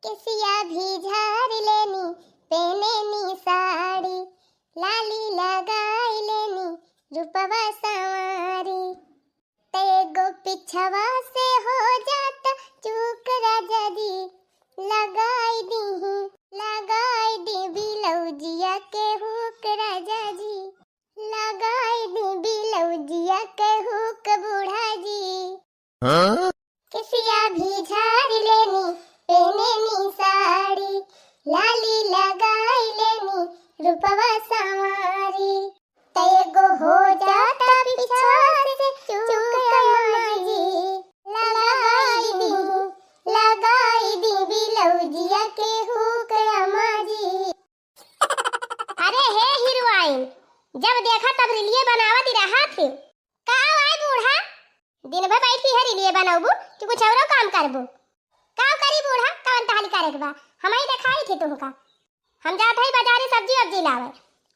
केसिया भी झाड़ लेनी, पहनेनी साड़ी, लाली लगाई लेनी, रूपवा संवारी। तेगो पिछवा से हो जाता चूक राजा जी, लगाई दी बिलौजिया के हुक राजा जी, लगाई दी बिलौजिया के हुक बूढ़ा जी। केसिया भी झाड़ लेनी, पहनेनी साड़ी, लाली लगाई लेनी, रूपवा संवारी। तेगो हो जाता पीछा से चूक माजी, लगाई दी बिलौजिया के हुक माजी। अरे हे हीरोइन, जब देखा तब रिलिये बनावत रहा थे। का आए बूढ़ा, दिन भर बैठी है रिलिये बनाऊबू कि कुछ औरो काम करबू? का करी बूढ़ा, कौन ताली करे के बा? हमई देखाई थी तुमका। हम जात हई बाजारे सब्जी वब्जी लावे,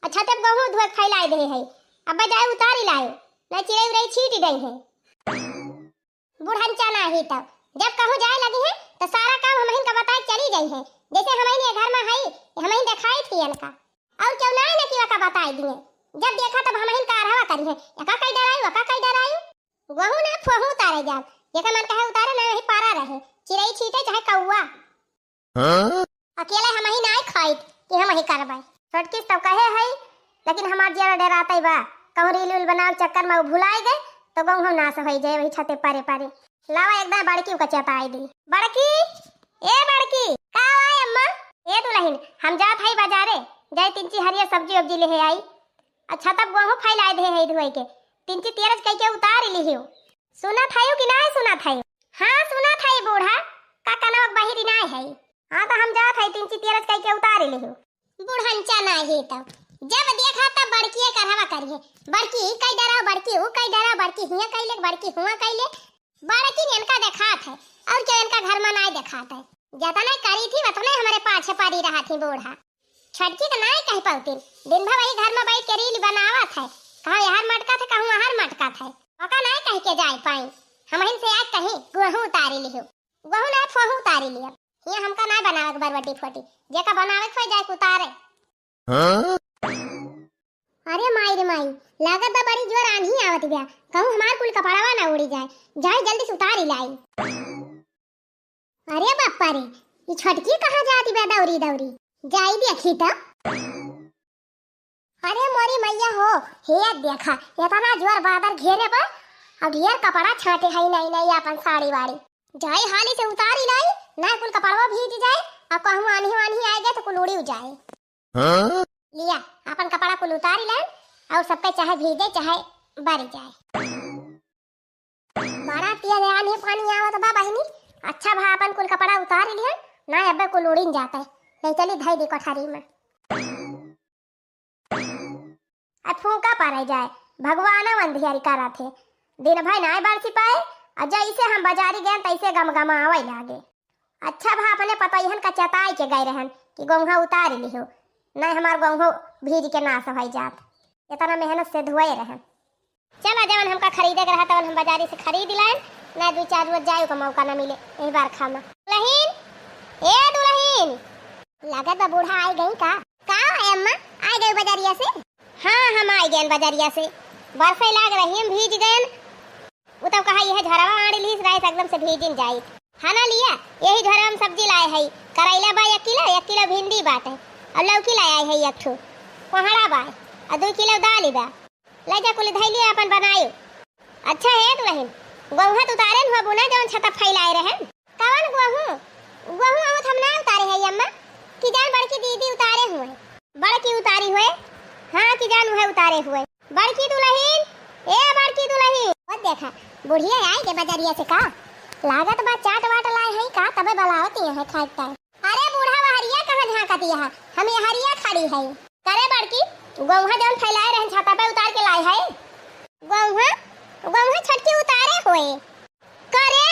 अच्छा तब गहूं धोए फैलाई दे है। अब बजाय उतारी लायो, न चिड़ै उड़ै छीट गई है। बूढ़न चना ही तब जब कहूं जाए लगी है तो सारा काम हमही का बताई चली गई है। जैसे हमही घर में हई हमही देखाई थी इनका, और क्यों ना ने किवा का बताई दिए। जब देखा तब हमही का रहवा करी है, एका कई डराई गहूं ना फोहू उतारे जाब, जेका मन कहे उतारे ना ही पारा रहे, चिड़ै छीटे चाहे कौवा। अकेले हमही ना खाई कि हमही करबै। छोटकी सब कहे है, लेकिन हमार जिया डरातई बा, कहूं रील बनाव चक्कर में भुलाई गए तो गहूं नाश हो जाए वही छते पारे पारे। लावा एकदम बड़की को चताई दी। बड़की का आए अम्मा? ए दुल्हन, हम जात हई बाजारे, जाई तिनची हरिया सब्जी वब्जी ले आई। अच्छा तब गहूं फैलाई दे है धोई के, तिनची तेरज कई के उतार लिहियो। सुनत हई कि नहीं सुनत हई? हां सुनत हई बूढ़ा, का कनवा बहिरी नहीं है। हां तो हम जात हई तिनची तेरज कई के उतार लिहियो। बूढ़न चना ही तब जब देखा तब बड़की करहवा करिए, बड़की कई डरा, बड़की ऊ कई डरा, बड़की हिया कइले, बड़की हुआ कइले। बड़की ने इनका देखात है और क्या इनका घर में नहीं देखात है। जतना करी थी उतने हमारे पाछे पड़ी रहा थी बूढ़ा। छटकी तो नहीं कह पाती, दिन भर वही घर में बैठ के रील बनावत है, कहाँ यहाँ मटका था कहूँ वहाँ मटका था, ओका नहीं कह के जाए पाई। हम से आज कहीं गहूं उतारी लियो, गहूं ना फोहू उतारी लियो। ये हमका नहीं बनावे के बरबटी फोटी, जेका बनावे के जाए उतारे। अरे माई रे माई, लागत बा बड़ी जोर आंधी आवत गया, कहूं हमार कुल कपड़ावा ना उड़ी जाए, जाए जल्दी से उतारी लाई। अरे बापा रे, ये छटकी कहाँ जाती बे दौरी जाई देखी त। अरे मोरी मैया हो, हे देखा इतना जोर बादल घेरे बा, अब ढेर कपड़ा छाटे है नहीं अपन साड़ी वाड़ी, जाए हाली से उतारी लाई, ना कुल कपड़वा भीज जाए, अब कहूं आंधी आ गए तो कुल उड़ी जाए। लिया अपन कपड़ा कुल उतारी लाए और सबके चाहे भीजे चाहे बरी जाए। बड़ा तेज आंधी पानी आवत बा बहिनी, अच्छा भा अपन कुल कपड़ा उतारी लिया, ना अबे कुल उड़ीन जाता है। नहीं चली धाई दी कोठारी में, अब फूका पारे जाए, भगवान अंधियारी करा थे, दिन भर ना बरसी पाए, और जैसे हम बाजारी गए तैसे गम आवे लागे। अच्छा भा अपने पतैहन का चताई के गए रहन कि गौहा उतारी लिहो, नहीं हमार गहूं भीज के नाश हो जात, इतना मेहनत से धोए रहे। चला जवन हमका खरीदे के रहा तवन हम बाजारी से खरीद लाए, ना दो चार रोज जाए का मौका ना मिले एक बार खाना। दुल्हन लागत बा बूढ़ा आई गई का अम्मा? आई गई बाजारिया से? हाँ हम आई गए बाजारिया से, बरसे लाग रही हम भीज गए। वो तब कहा यह झरवा आड़ी लीस राइस एकदम से भीजिन जाई। खाना लिया यही झरवा हम सब्जी लाए है, करैला बा 1 किलो भिंडी बाटे, और लौकी लाया है 1 ठो, कोहड़ा बा और 2 किलो दाल बा, ले जा कुल धैली अपन बनायो। अच्छा है दुल्हन, गहूं तो उतारे हुआ बुना जवन छता फैलाए रहे, कवन गहूं हम ना उतारे है अम्मा, कि जान बड़की दीदी उतारे हुए, बड़की उतारी हुए। हाँ कि जान हुए उतारे हुए। बड़की दुल्हन, बड़की दुल्हन, और देखा बुढ़िया आई के बाजारिया से का लागत बा चाट वाट लाए है का, तबे बलावती है खाता है। अरे बूढ़ा हरिया कहाँ झांकती है, हम ये हरिया खड़ी है। करे बड़की गौहा जौन फैलाए रहे छाता पे उतार के लाए है, गौहा छटकी उतारे हुए। करे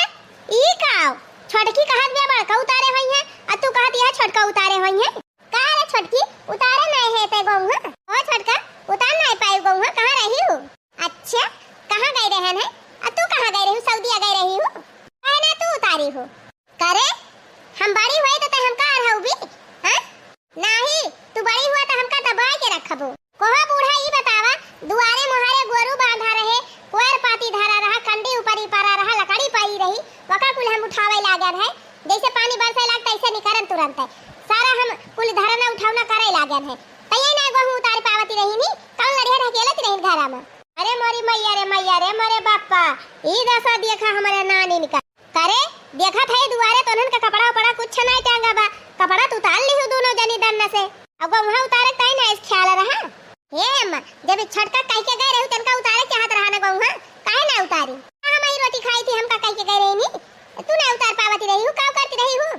ई का छटकी कहत बे बड़का उतारे हुई है, आ तू कहती है छटका उतारे हुई है। का रे छटकी उतारे नहीं है पे गौहा? ओ छटका उतार नहीं पाई गौहा, कहां रही हो? अच्छा कहां गई रहन है, आ तू कहां गई रही हो? सऊदीया गई रही हो, कहना तू उतारी हो। करे हम बड़ी हुई तो हम भी? हां नहीं तू बड़ी हुआ तो हमका दबा के रखबो। कोहा बूढ़ा ई बतावा दुआरे मोहारे गोरू बांधा रहे, कोयर पाती धरा रहा, कंडी ऊपर ही पारा रहा, लकड़ी पाई रही, वका कुल हम उठावे लागन है। जैसे पानी बरसे लागत ऐसे निकरन तुरंत है। सारा हम कुल धरना उठावना करे लागन है। तई ना गहू उतार पावती रही नी, कौन लड़िया ढकेलत रही घरा में। अरे मोरी मैया रे मोरे बापा ई दशा देखा हमारे नानी निका करे देखा थे दुआरे तो उनका कपड़ा उपड़ा कुछ नहीं टांगा बा, कपड़ा तो उतार ली हूं दोनों जनी दन्ना से। अब वहां उतारे तई ना इस ख्याल रहा हे अम्मा जब छटका कह के गए रहू तनका उतारे चाहत रहा ना गहू काहे ना उतारी। हम ही रोटी खाई थी हमका कह के गए रही नी, तू ना उतार पावती रही हूं, का करती रही हूं,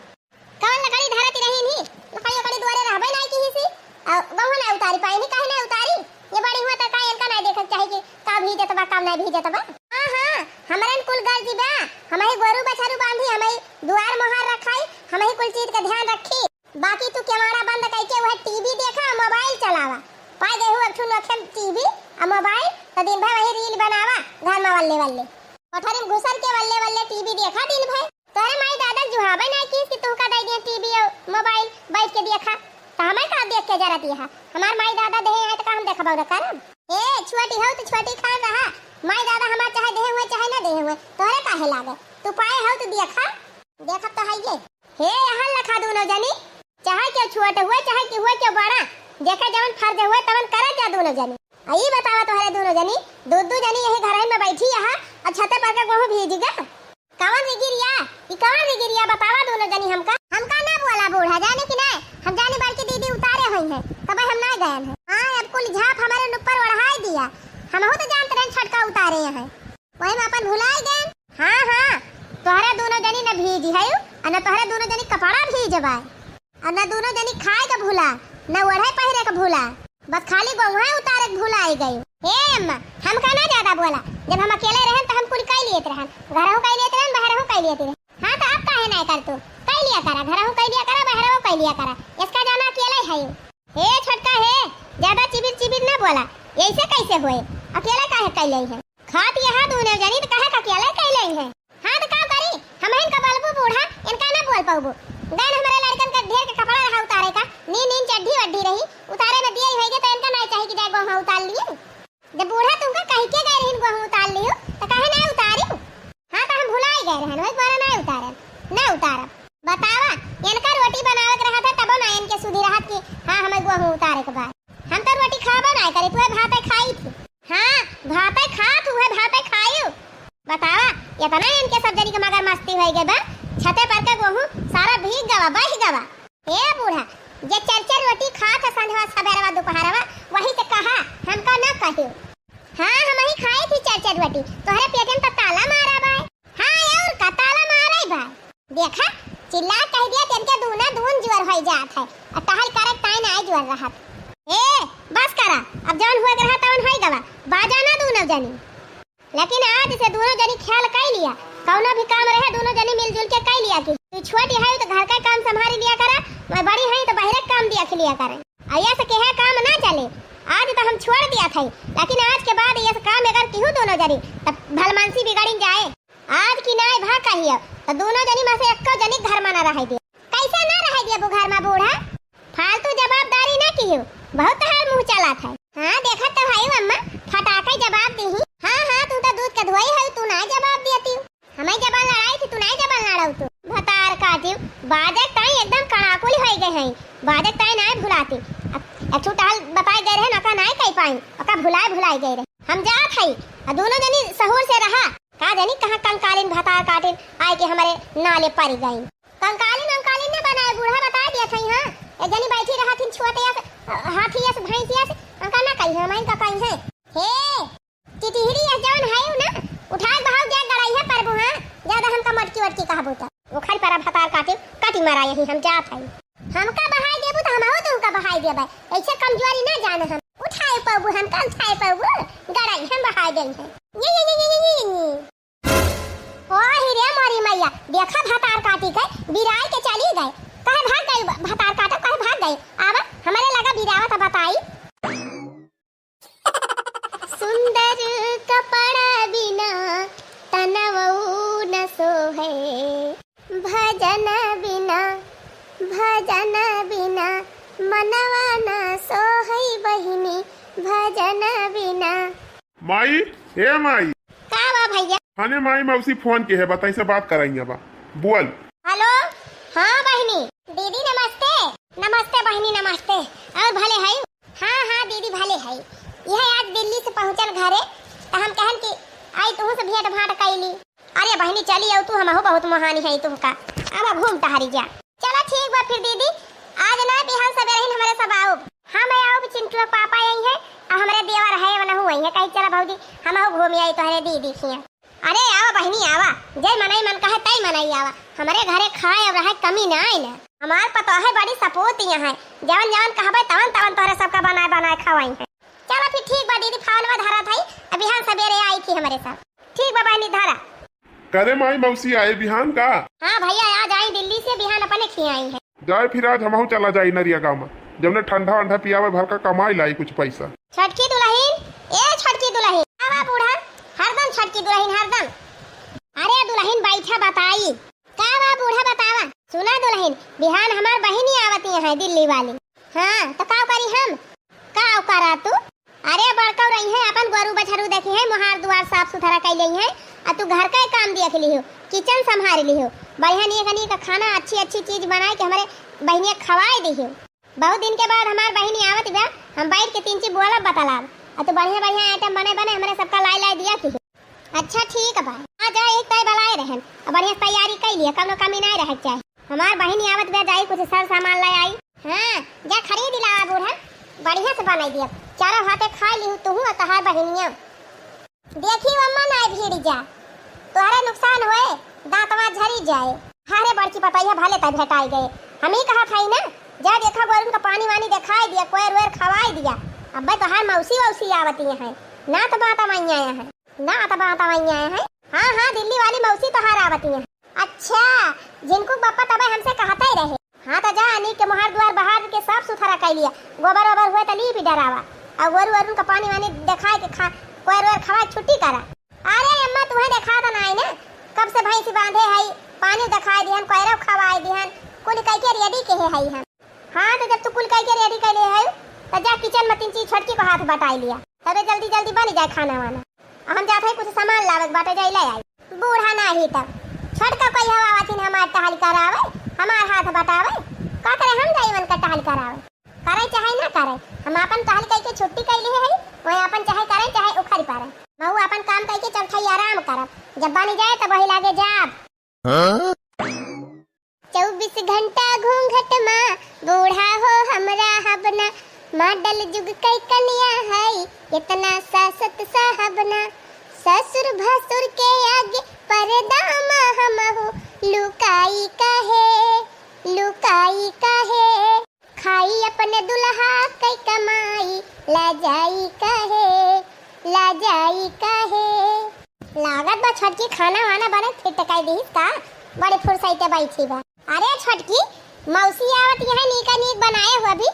कौन लकड़ी धरती रही नी, लकड़ी दुआरे रहबे नहीं की हिसी गहू ना उतारी पाई नी, काहे ना उतारी। ये बड़ी हुआ त काहे इनका नहीं देखत चाहे कि का भीजत बा काम नहीं भीजत बा। हां हमरन कुल गर्जी बा, हमही गोरू बछरू बांधी, हमही दुआर मोहर रखाई, हमही कुल चीज का ध्यान रखी। बाकी तू केवाड़ा बंद करके वह टीवी देखा, मोबाइल चलावा, पाए गए हो अखुन अखन टीवी और मोबाइल तो दिन भर वही रील बनावा घर में वल्ले वल्ले कोठरी में घुसल के वल्ले वल्ले टीवी देखा दिन भर। तोरे माई दादा जुहाबे नहीं की कि तू का दे दिया टीवी और मोबाइल बैठ के देखा तो हमें का देख के जरा दिया हमार माई दादा दे है तो का हम देखबौ रे करम। ए छोटी हो तो छोटी खान रहा, माई दादा हमार चाहे दे हुए चाहे ना दे हुए तोरे काहे लागे, तू पाए हो तो देखा देखब तो है ये हे यहाँ लखा दोनों जनी, चाहे के छोटे हुए चाहे के हुए के बड़ा देखे जवन फर्ज हुए तवन करे जा दोनों जनी। आई बतावा तो है दोनों जनी दो जनी यही घर में बैठी यहाँ और छते पर के गोहू भीजगा कवन रिगिरिया ई कवन रिगिरिया बतावा दोनों जनी हमका ना बोला बूढ़ा जाने कि नहीं हम जाने बार की दीदी उतारे हुई है तब हम ना गए हैं। हां अब कुल झाप हमारे ऊपर ओढ़ाई दिया, हम हो तो जानते रहे छटका उतारे हैं वही में अपन भुलाए गए। हां तोहरा दोनों जनी न भीज है और न तोहरा दोनों जनी कपड़ा भीजबा और न दोनों जनी खाए का भूला न ओढ़े पहिरे का भूला, बस खाली गोहा उतारे के भुलाई गई। ए अम्मा हमका ना ज्यादा बोला, जब हम अकेले रहन तो हम कुल कई लेत रहन, घरहु कई लेत रहन बाहरहु कई लेत रहन। हां तो अब काहे नहीं कर तू कई लिया करा, घरहु कई लिया करा बाहरहु कई लिया करा, इसका जाना अकेले है। हे छटका है ज्यादा चिबिर ना बोला, ऐसे कैसे होए अकेला काहे कई लई है, खात यहां दोनों जनी तो काहे अकेले कई लई है। हां तो का करी हम इनका बलबू बूढ़ा इनका ना बोल पाऊबो, गन हमारे लड़कन का ढेर के कपड़ा रहा उतारे का नीन चड्ढी वड्ढी रही उतारे में दिया होएगे तो इनका नहीं चाहिए कि जाए गोहा उतार लिए। जब बूढ़ा तुमका कह के गए रहन गोहा उतार लियो तो काहे नहीं उतारी। हां तो हम भुलाई गए रहन वही बार नहीं उतारन ना उतारब। बतावा इनका रोटी बनावे के रहा था तब ना इनके सुधी रहत कि हां हमें गोहा उतारे के बाद हम तो रोटी खाबो नहीं करे तू भाते खाई थी। हां भाते खा तू है भाते खायू। बतावा इतना इनके सब जनी के मगर मस्ती होई गए बा छते पर के गोहू सारा भीग गवा बह गवा। ए बूढ़ा जे चरचर रोटी खात संधवा सवेरवा दोपहरवा वही से कहा हमका ना कहियो। हां हम ही खाई थी चरचर रोटी तोहरे पेट में तो ताला मारा बा। हां और का ताला मारा बा देखा चिल्ला कह दिया तिनके दूना दून ज्वर होई जात है और टहल करे ताई ना ज्वर रहत। ए बस करा अब जौन हुए रहा तवन होई गवा बाजा ना दूनो जनी, लेकिन आज से दोनों जनी ख्याल कर लिया कौनो भी काम रहे दोनों जनी मिलजुल के कर लिया कि तू छोटी है तो घर का काम संभाल लिया करा, मैं बड़ी है तो बाहर काम दिया लिया करे। आया से कहे काम ना चले आज तो हम छोड़ दिया था, लेकिन आज के बाद ये काम अगर किहू दोनों जनी तब भलमानसी बिगड़ी जाए आज की नाय भा कहियो तो दोनों जनी में से एको जनी घर में ना रह दे। कैसे ना रह दिया वो घर में बूढ़ा फालतू जवाबदारी ना कियो बहुत हार मुंह चला था। हां देखा तो भाई अम्मा फटाके जवाब दी। हां तू तो दूध का धोई है तू ना जवाब देती हमें जबान लड़ाई थी तू नहीं जबान लड़ाऊ तू भतार काटी बाजक ताई एकदम कड़ाकुल हो गए हैं बाजक ताई नहीं भुलाती अब छुटाल बताए गए रहे नका नहीं कह पाई ओका भुलाए गए रहे हम जात है दोनों जनी सहूर से रहा का जनी कहां कंकालीन भतार काटिन आए के हमारे नाले पड़ गई। कंकालीन ने बनाए बूढ़ा बता दिया था। हां एक जनी बैठी रहा थी छोटे हाथी से भैंसिया से अंका ना कही हम इनका कही है हे चिटिहरी या जौन है ना उठा बहाव जा गड़ाई है पर बुहा ज्यादा हमका मटकी वटकी कहबो त वो खर पर भतार काटी मारा यही हम जात है हमका बहाई देबो त हमहु तुमका बहाई देबे ऐसे कमजोरी ना जाने हम उठाए पाबो हम का उठाए पाबो गड़ाई हम बहाई दें है ये ओ हिरे मोरी मैया देखा भतार काटी के बिराई के चली गए कहे भाग गए भतार काटा कहे भाग गए आवा हमारे लगा बिरावा त बताई सुंदर कपड़ा बिना तनवऊ न सोहे भजन बिना माई, हे माई। का बा भैया? हाने माई मौसी फोन की है, बताई से बात कराई बा। बोल। हेलो। हाँ बहनी। दीदी नमस्ते। नमस्ते बहनी नमस्ते। और भले है? हाँ हाँ दीदी भले है। यह आज दिल्ली से पहुँचल घरे तो हम कहन कि आई तू से भेंट भाट कैली। अरे बहनी चली आओ तू, हमहु बहुत महानी है तुमका। अब घूम टहरी जा। चलो ठीक बा फिर दीदी, आज ना बिहान सवेरे ही हमारे सब आओ। हाँ मैं आओ, चिंटू पापा यही है और हमारे देवर है वनहु वही है। कहीं चला भौजी हमहु घूम आई तोहरे दीदी खिया। अरे आवा बहनी आवा, जय मनाई मन कहे तई मनाई आवा। हमारे घरे खाए और रहे कमी ना आई ना। हमार पता है बड़ी सपोर्ट यहाँ है, जवन जवन कहबे तवन तवन तोहरे सबका बनाए बनाए खवाई है। चलो फिर ठीक बा दीदी, फावनवा धारा था अभी बिहान सवेरे आई थी हमारे साथ। ठीक बा बहनी धारा। करे माई मौसी आए बिहान का? हाँ भैया आज आई दिल्ली से, बिहान अपने खियाई है। जाए फिर आज हमहु चला जाई नरिया गाँव में, जब ठंडा वंडा पियावे भर का कमाई लाई कुछ पैसा। छटकी दुल्हन, ए छटकी दुल्हन, आवा बूढ़ा, हरदम छटकी दुल्हन हरदम। अरे दुल्हन बैठा बताई का बा बूढ़ा बतावा। सुना दुल्हन, बिहान हमार बहिनी आवती है दिल्ली वाली। हाँ तो का करी हम? का करा तू? अरे बड़का रही है अपन गोरू बछरू देखी है, मुहार दुआर साफ सुथरा कर ली है और तू घर का काम देख ली हो, किचन संभाल ली हो, बढ़िया नी का खाना अच्छी अच्छी चीज बनाए के हमारे बहनिया खवाए दी हो। बहुत दिन के बाद हमार बहनी आवत बा, हम बैठ के तीन चीज बोला बतालाब और तू बढ़िया बढ़िया आइटम बने बने हमारे सबका लाई लाई दिया थी। अच्छा ठीक है भाई, आ जा एक तय बलाए रहन और बढ़िया तैयारी कर लिया, कौनो कमी नहीं रह चाहे। हमार बहनी आवत बा जाई कुछ सर सामान लाई आई। हाँ जा खरीद ला बूढ़ा, बढ़िया से बनाई दिया, चारों हाथे खा ली तू और तहार बहनिया। देखी अम्मा ना भीड़ जा, तोहरा नुकसान होए, दांतवा झरी जाए। हारे बड़की पतैया भले तय भेटाई गए, हम ही कहा था ना जा देखा गोरुन का पानी वानी दिखाई दिया, कोयर वेर खवाई दिया। अब भाई तोहार मौसी वौसी आवती है ना, तो बात वहीं आया है ना, तो बात वहीं आया है। हाँ हाँ दिल्ली वाली मौसी तोहार आवती है। अच्छा जिनको पापा तब हमसे कहता ही रहे। हाँ तो जा अनी के मुहार द्वार बाहर के साफ सुथरा कर लिया, गोबर वोबर हुए तो ली भी डरावा और गोरु वरुन का पानी वानी दिखाए के खा कोयर वेर खवाए छुट्टी करा। अरे अम्मा तुम्हें देखा तो नहीं ना, कब से भैंसी बांधे है, पानी दिखाई दिहन, कोयरो खवाए दिहन, कुल कई के रेडी के है हम। हाँ तो जब तू कुल कई के रेडी कर ले है तो जा किचन में तीन चीज छटकी को हाथ बटाई लिया, तबे जल्दी जल्दी बन जाए खाना वाना। हम जाते हैं कुछ सामान लावे बाटे जाई ले आई। बूढ़ा नहीं तब छटका कोई हवा आती हमार टहल करावे, हमार हाथ बटावे, का करे हम जाई मन का टहल करावे। करे चाहे ना करे, हम अपन टहल कई के छुट्टी कर ले है, वही अपन चाहे करे चाहे उखड़ पारे, महू अपन काम कई के चल थई आराम करब, जब बनी जाए तब वही लागे जाब। 24 घंटा घूंघट माँ बूढ़ा हो हमरा हबना, मॉडल जुग कई कन्या है इतना सासत साहबना, ससुर भसुर के आगे पर्दा हम हो, लुकाई काहे खाई अपने दुल्हा कई कमाई, लाजाई काहे। लागत बा छटकी खाना वाना बने फिर टकाई दी का, बड़े फुर्सते बैठी बा। अरे छटकी मौसी आवत यहाँ नीका नीक बनाए हो, अभी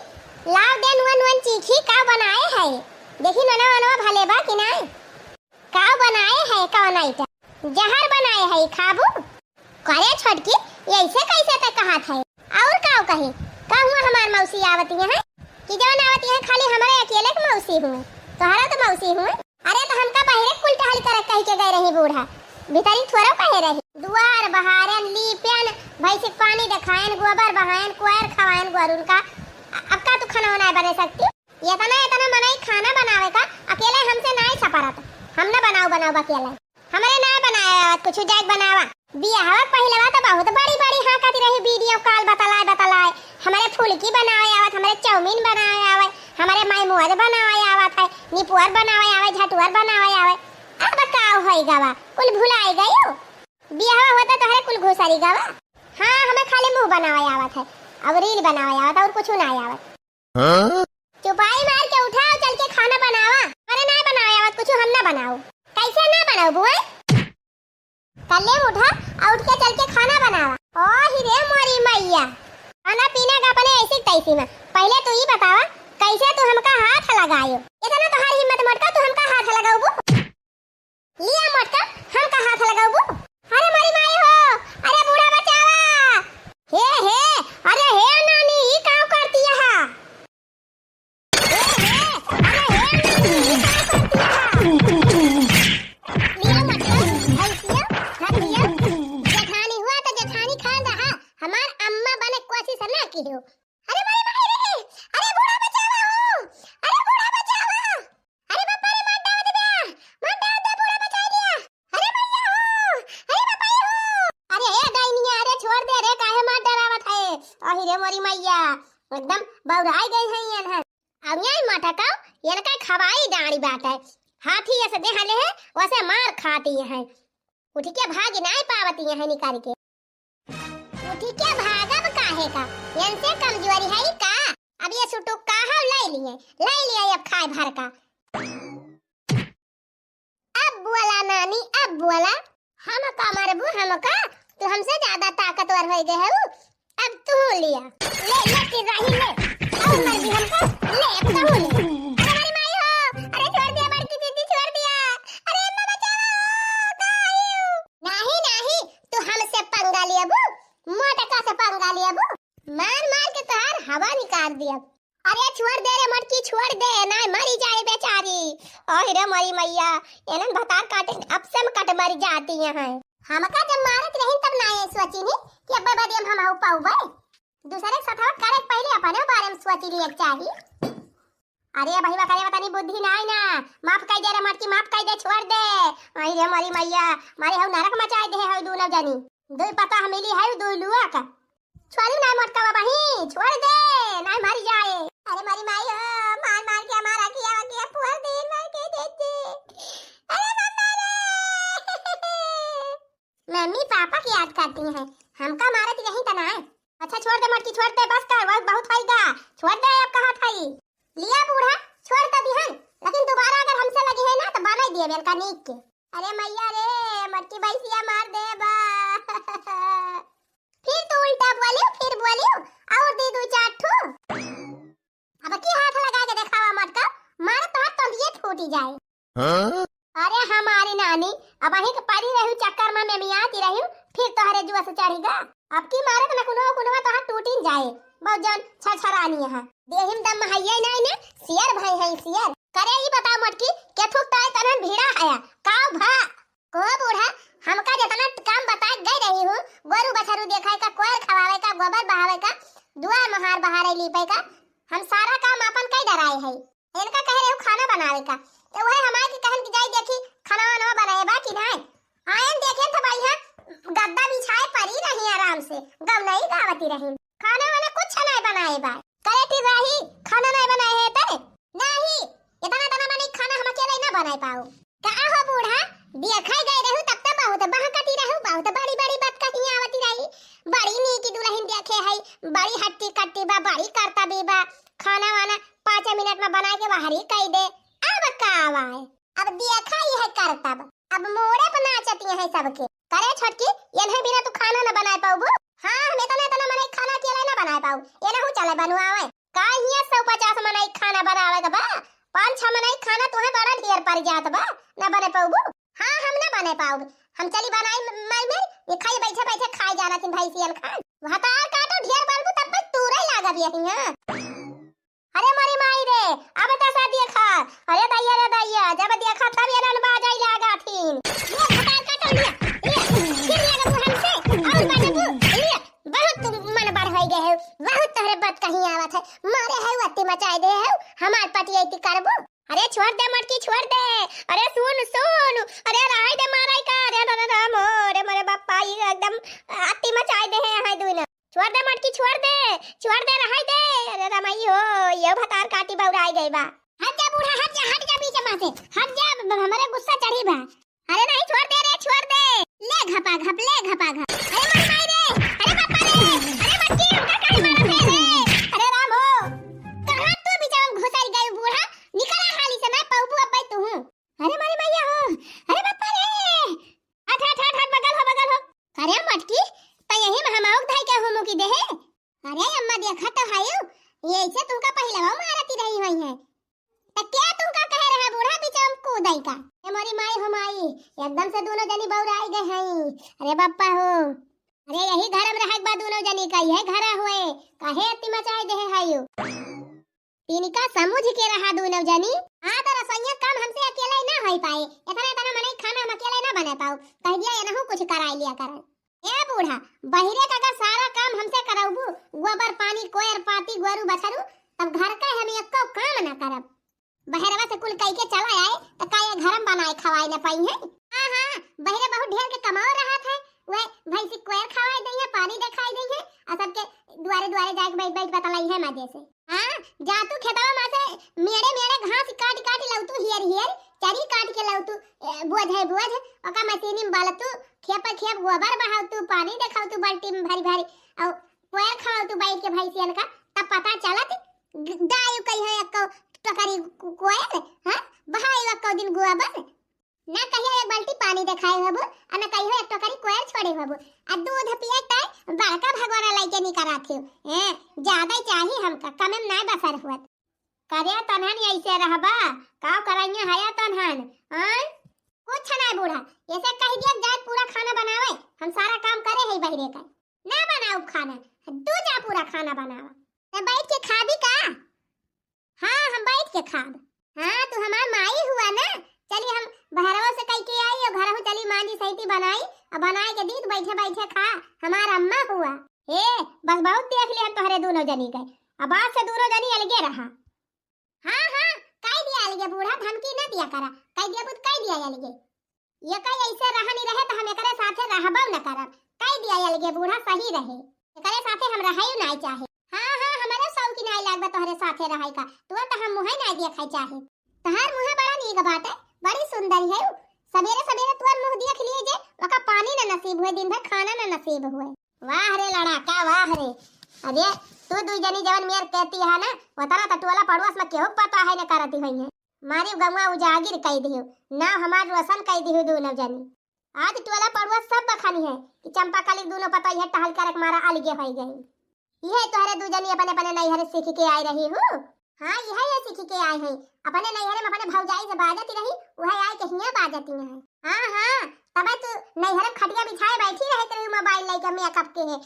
लाव दे नुन चीखी का बनाए है, देखी नना वनवा भले बा कि नहीं, का बनाए है कौन आइटम, जहर बनाए है खाबू। करे छटकी ऐसे कैसे तक कहा था और का कहे का हुआ हमार मौसी आवती है कि जवन आवती है खाली हमारे अकेले के मौसी हुए, तोहरा तो मौसी हुए। अरे तो हमका बहरे कुल टहल कर कह के गए रही बूढ़ा, भीतरी थोड़ा कहे रही, दुआर बहारन लीपन भैंस पानी दिखाएन, गोबर बहाएन, कोयर खवाएन गोरुन का। अब का तू खाना बना बना सकती, इतना मनाई खाना बनावे का अकेले हमसे नहीं सपरत, हम ना बनाओ अकेले, हमारे ना बनाया कुछ जाग बनावा। बियाहत पहले तो बहुत बड़ी बड़ी हाँ कहती रही वीडियो कॉल बतलाए, हमारे फुलकी बनावे आवत, हमारे चाउमीन बनावे आवे, हमारे मायमोज बनावे आवत है, निपुअर बनावे आवे, झटुअर बनावे आवे। अब का होई गावा कुल भुलाई गयो, बियाह होता तो हरे कुल घुसरी गावा। हाँ हमें खाली मुंह बनावे आवत है और रील बनावे आवत और कुछ नहीं आवत। चुपाई मार के उठाओ चल के खाना बनावा, अरे ना बनावे आवत कुछ हम ना बनाओ। कैसे ना बनाओ बुआ, कल्ले उठा और उठ के चल के खाना बनावा। ओ हिरे मोरी मैया, खाना पीना का अपने ऐसे तैसी में, पहले तू ही बतावा कैसे तू हमका हाथ लगायो, इतना तो हर हिम्मत मोटका तू हमका हाथ लगाऊ, लिया मोटका हमका हाथ लगाऊ। अरे मोरी माई हो, अरे बूढ़ा बचावा, हे अरे हे नानी ये काम करती है, हे अरे हे नानी ये काम करती है। अहिरे मोरी मैया एकदम बौराई गई है यन है। अब यही माटा का यन का खवाई डाड़ी बात है। हाथी ऐसे देहले है वैसे मार खाती है। उठी के भाग नहीं पावती है निकाल के। उठी के भागब काहे का यन से कमजोरी है का। अब ये सुटुक काहा ले लिए अब खाए भर का। अब बोला नानी अब बोला हम का मारबू हम का तू हमसे ज्यादा ताकतवर हो गए है। अब तू लिया ले ले रही ले और मर भी हमको ले अब तू ले। अरे माई हो अरे छोड़ दिया बड़की दीदी छोड़ दिया। अरे अम्मा बचाओ गायू। नहीं नहीं तू हमसे पंगा लिया बू मोटा का से पंगा लिया बू मार मार के तोहार हवा निकाल दिया। अरे छोड़ दे रे मटकी छोड़ दे ना मरी जाए बेचारी। अरे मरी मैया एनन भतार काटे अब से कट मर जाती है। हमका जब मारत रही तब ना ये सोची नहीं कि अब बदियम हम आउ पाऊ बे दूसरे साथ करे पहले अपने बारे में सोची लिए चाहिए। अरे भईवा करे बतानी बुद्धि नहीं ना माफ कर दे रे मटकी माफ कर दे छोड़ दे। अरे मरी मैया मारे हउ नरक मचाए दे है दोनों जनी दो पता मिली है दो लुआ का छोड़ी ना मटका बाबा छोड़ दे ना मर जाए। अरे मरी माई हो मार मार के हमारा किया पूरा दिन मार के देती। अरे मम्मा रे मम्मी पापा की याद करती हैं हमका मारत यही तना है। अच्छा छोड़ दे मटकी छोड़ दे बस कर बहुत होएगा छोड़ दे अब कहां था ही लिया बूढ़ा छोड़ तो दिहन लेकिन दोबारा अगर हमसे लगी है ना तो बना दिए बेल का नीक के। अरे मैया रे मटकी भैंसिया मार दे बा फिर तो उल्टा बोलियो और दे दो चार ठो। अब की हाथ लगा के दिखावा मटका मारे तो हाथ तंदिए फूटी जाए। अरे हमारी नानी अब अही के पड़ी रही चक्कर में मैं मियाती रही फिर तोहरे जुआ से चढ़ीगा। अब की मारे तो कुनो तो हाथ टूटी जाए बहुत जन छछरानी है देहिम दम हइये नहीं ने सियर भाई है सियर करे ही बता मटकी के थुक ताए तनन भीड़ा आया का भा को बूढ़ा हमका जितना काम बता गई रही हूं गोरु बछरू देखाए का कोयल खवावे का गोबर बहावे का दुआर महार बहारे लीपे का हम सारा काम अपन कई डराए है। इनका कह रहे हो खाना बनावे का तो वह हमारे की कहन की जाई देखी खाना ना बनाए बा कि नहीं आयन देखे तो भाई हां गद्दा बिछाए पड़ी रही आराम से गम नहीं गावती रही खाना वाला कुछ नहीं बनाए बा करे थी रही खाना नहीं बनाए है ते नहीं इतना तना मने खाना हम अकेले ना बनाए पाओ का हो बूढ़ा देखा गए रहू तब तक बहुत बहकती रहू बहुत बड़ी बड़ी बात कहीं आवती रही बड़ी नी की दुल्हन देखे है बड़ी हट्टी कट्टी बा बड़ी करता भी बा खाना वाना 5 मिनट में बना के बाहर ही कह दे अब का आवाए अब देखा ही है करता अब मोड़े पर नाचती है सबके करे छोटकी ये बिना तू खाना ना बनाए पाऊ। हां हमें तो ना मने खाना अकेले ना बनाए पाऊ ये ना हो चले बनवावे का हिया 150 मने खाना बनावे का बा 5-6 मने खाना तोहे बड़ा ढेर पड़ जात बा ना बने पाऊ। हां हम ना बने पाऊ हम चली बनाई मैं ये खाई बैठे बैठे खाई जाना तीन भाई सियन खान हता काटो ढेर बालबू तब तक तूरे लागब यही हां। अरे मारी माई रे अब तसा देखा अरे दैया जब देखा तब ये नन बाजाई लागा थीन ये हता काटो लिया फिर लगा तू हमसे और बनबू लिया बहुत तुम मन बढ़ होई गए हो बहुत तोहरे बात कहीं आवत है मारे है वत्ती मचाए दे हो हमार पटियती करबू। अरे छोड़ दे मटकी छोड़ दे अरे सुन अरे राय दे माराई का अरे राम रे मेरे बापा ये एकदम अति मचाए दे है दुना छोड़ दे मटकी छोड़ दे रहाई दे। अरे रमाई हो ये भतार काटी बौराई गई बा हट जा बूढ़ा हट जा बीच में से हट जा हमारे गुस्सा चढ़ी बा। अरे नहीं छोड़ दे ले घपा घप अरे माई रे अरे पापा रे अरे मटकी हमका काहे मारत है रे। अरे राम हो कहां तू बीच में घुसाई गई बूढ़ा निकला हाली से मैं पाऊ अब तू हूं। अरे मारी मैया हो अरे पापा रे हट बगल हो अरे मटकी तो यही महामाउक धाई के होमो की देहे। अरे अम्मा देखा तो हायो ये से तुमका पहले वो मारती रही हुई है तो क्या तुमका कह रहा बूढ़ा बिचम कूदाई का ए मोरी माई हो माई एकदम से दोनों जनी बौराई गए हैं। अरे बाप्पा हो अरे यही घर में रहक बा दोनों जनी का ये घरा हुए काहे अति मचाए दे हायो इनका समझ के रहा दोनों जनी। हां तो रसोइया काम हमसे अकेले ना होई पाए इतना मने खाना हम अकेले ना बना पाऊ कह दिया ये ना कुछ कराई लिया कर। ए बूढ़ा बहिरे का अगर सारा काम हमसे कराऊबू गोबर पानी कोयर पाती गोरू बछरू तब घर का हम एको काम ना करब बहरवा से कुल कई के चला आए तो का ये घर में बनाए खवाए ना पाई है। हां बहरे बहुत ढेर के कमाओ रहा था वे भैंसी कोयर खवाए देंगे पानी दिखाई देंगे और सबके दुआरे दुआरे जाके बैठ बैठ बतलाई है मजे से। हां जा तू खेतवा में से मेड़े मेड़े घास काट काट लाउ तू हियर हियर चरी काट के लाउ तू बोझ ओका मशीनी में बाल तू खेप खेप गोबर बहाव तू पानी देखाव तू बाल्टी में भारी भारी और कोयर खाओ तू बैठ के भैंसियन का तब पता चलत गाय कही है एक टकरी कोयर हां बहाई एक दिन गोबर ना कहियो एक बाल्टी पानी देखाए हबो आ ना कहियो एक टोकरी कोयर छोड़े हबो आ दूध पिए तय बड़का भगवाना लाइके नहीं कराथियो ज्यादा चाहिए हमका कमे में नहीं बसर हुत करे तनहन ऐसे रहबा का कराइए हया तनहन कुछ नहीं बूढ़ा ऐसे कह दिया जाए पूरा खाना बनावे हम सारा काम करे है बहरे का ना बनाओ खाना तू जा पूरा खाना बनावा बैठ के खा भी का हां हम बैठ के खाब हां तू हमार माई हुआ ना चली हम बहरवा से कह के आई और घर में चली मां जी सही बनाई और बनाए के दी बैठे बैठे खा हमार अम्मा हुआ बस बहुत देख लिया तोहरे दोनों जनी गए अब आज से दोनों जनी अलगे रहा हां कह दिया अलगे बूढ़ा धमकी न दिया करा कह दिया बुत कह दिया अलगे ये कहीं ऐसे रहा नहीं रहे तो हम एकरे साथे रहबो न करब कह दिया अलगे बूढ़ा सही रहे एकरे साथे हम रहई नहीं चाहे हां हमारे सौ की नहीं लागबा तोहरे साथे रहई का तू तो हम मुंह नहीं देखै चाहे तहार मुंह बड़ा नीक बात है बड़ी सुंदर है सवेरे सवेरे तुअर मुंह देख लिए जे ओका पानी न नसीब हुए दिन भर खाना न नसीब हुए वाह रे लड़ाका वाह रे अरे तू दुई जनी जवन मेर कहती है ना वतना टटुवाला पड़ोस में केहू पता है न करती हुई है मारी गंगा उजागिर कह दियो ना हमार रोशन कह दियो दोनों जनी आज टोला पड़ोस सब बखानी है कि चंपा काली दोनों पता है टहल करक मारा अलगे हो गई ये तोहरे दू जनी अपने अपने नैहर सीख के आई रही हूं हां यही सीख के आई है अपने नैहर में अपने भौजाई से बाजती रही वह आई के हिया बाजती है हां तब तू नैहर खटिया बिछाए बैठी रहे तेरे मोबाइल लेके मेकअप के है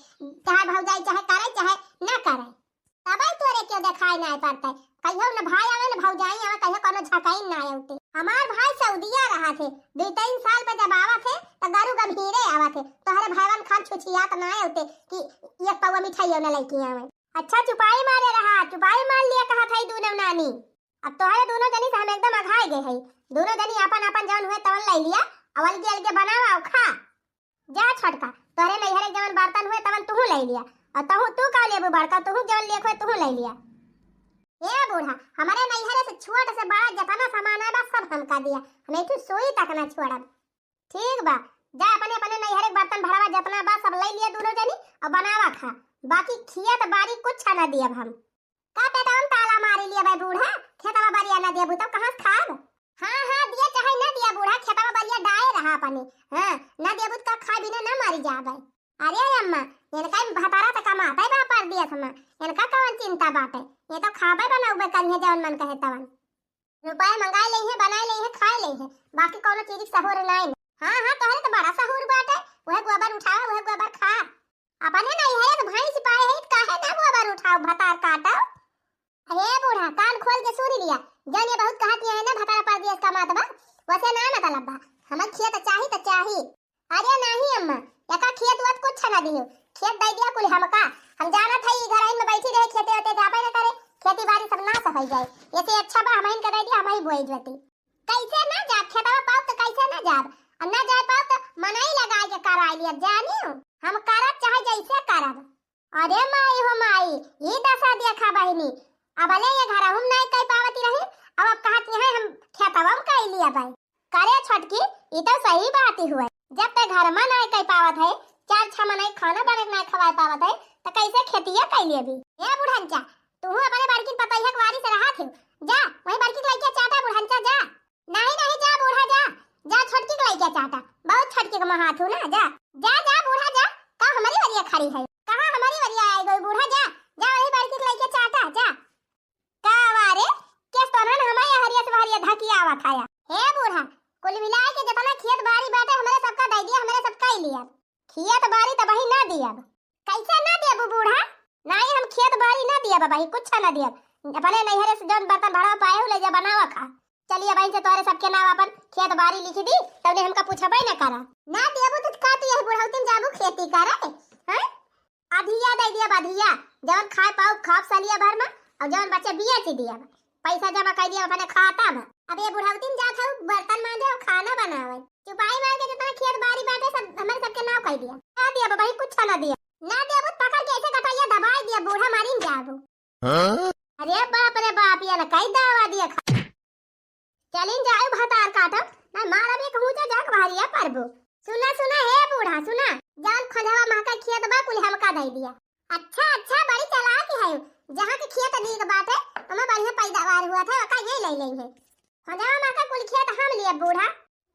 चाहे भौजाई चाहे करे चाहे ना करे तब तोरे क्यों दिखाई नहीं पड़ता कहियो न भाई आवे न भौजाई आवे कहियो कोनो झकाई ना आउते हमार भाई सऊदीया रहा थे 2-3 साल पे जब आवा थे तो गारू गंभीरे आवा थे तोहरे भाईवन खान छुछियात ना आउते कि एक पौवा मिठाई न लेके आवे अच्छा चुपाई मारे रहा चुपाई मार लिया कहा था दोनों नानी अब तोहरे दोनों जनी से हम एकदम अघाई गए है दोनों जनी अपन अपन जवन हुए तवन ले लिया अवल के बनावा और खा जा छोटका तोहरे नैहर जवन बर्तन हुए तवन तू ले लिया और तू का लेबू बड़का तू जवन लेखो तू ले लिया ए बूढ़ा हमारे नैहर से छोटा से बड़ा जितना सामान है बस सब हमका दिया हमें तू सोई तक ना छोड़ब ठीक बा जा अपने अपने नैहर बर्तन भरावा जितना बा सब ले लिया दोनों जनी और बनावा खा बाकी खियत बारी कुछ ना दियब हम का बेटा हम ताला मारी लिया भाई बूढ़ा खेतवा बारिया ना दियबू तब कहां खाब हां दिया चाहे ना दिया बूढ़ा खेतवा बारिया डाए रहा अपने हां ना दियबू का खा बिना ना मारी जाबे अरे अम्मा इनका भतारा त कमाता है व्यापार दिया थमा इनका कौन चिंता बाटे ये तो खाबे बनाऊबे कन्हे जवन मन कहे तवन रुपए मंगाई ले है बनाई ले है खाए ले है बाकी कोनो चीज सहूर नहीं हां तोहरे तो बड़ा सहूर बाटे वह गोबर उठाओ वह गोबर खा अपने नहीं है तो भैंस पाए है काहे ना गोबर उठाओ भतार काटो अरे बूढ़ा कान खोल के सुन लिया जन ये बहुत कहती है ना भतार पर दिया इसका मतलब वैसे ना मतलब बा हमें खेत चाहिए अरे नहीं अम्मा एका खेत वत कुछ ना दियो खेत दे दिया कुल हमका हम जाना था ई घर में बैठी रहे खेते होते जाबे ना करे खेती बाड़ी सब नाश हो जाए ऐसे अच्छा बा हम कर दिया हम ही बोई जती कैसे ना जा खेतवा पाओ तो कैसे ना जाब और ना जा पाओ तो मनाई लगा के करा लिया जानियो हम करब चाहे जैसे करब अरे माई हो माई ये दशा देखा बहिनी अब ले ये घर हम नहीं कह पावती रही अब कहती है हम खेतवा में कह लिया भाई करे छटकी ई तो सही बात ही हुआ जब तक घर में नहीं कह पावत है 4-6 महीने खाना बने नहीं खवा पावत है तो कैसे खेतिया कह लिए भी ए बुढ़ंचा तू अपने बड़की पतैया कुवारी से रहा थे जा वही बड़की लइका चाटा बुढ़ंचा जा नहीं जा बूढ़ा जा छोटकी लइका चाटा बहुत छोटकी का हाथ हो ना जा बूढ़ा जा का हमारी वरिया खड़ी है कहां हमारी वरिया आई गई बूढ़ा जा वही बड़की लइका चाटा जा का वारे केस तो ना हमारे हरिया से हरिया धकिया आवा खाया हे बूढ़ा कुल मिला के जितना खेत बाड़ी बाटे हमारे सबका दे दिया हमारे सबका ही लिया खेत बाड़ी तो वही ना दिया कैसे ना दिया बूढ़ा नहीं हम खेत बाड़ी ना दिया भाई कुछ ना दिया अपने नैहरे से जौन बर्तन भरा पाए ले जा बनावा खा चलिए भाई से तोरे सबके नाम अपन खेत बाड़ी लिख दी तबने हमका पूछबे ना करा ना देबू तो का तू बुढ़ा तुम जाबू खेती करे हैं आधिया दे दिया बाधिया जौन खाए पाओ खाप सालिया भर में और जौन बच्चे बिया से दिया पैसा जमा कर दिया अपने खाता में अब ये बुढ़ाउतिन जात हूं बर्तन मांजे और खाना बनावे चुपाई मार के जितना खेत बाड़ी बाटे सब हमारे सबके नाम कह दिया ना दिया भाई कुछ ना दिया बुत पकड़ के ऐसे कटाइया दबाई दिया बूढ़ा मारिन जाबो। अरे बाप रे बाप, ये ना कई दावा दिया चलिन जाओ भातार काटब ना मारा भी कहूं जा जाक भारिया परबो। सुना सुना हे बूढ़ा सुना, जान खंडवा महका खेत बा कुल हमका दे दिया। अच्छा अच्छा बड़ी चालाक है, जहां के खेत नीक बाटे ओमा बढ़िया पैदावार हुआ था का ये ले ले है। खंडवा महका कुल खेत हम लिए बूढ़ा।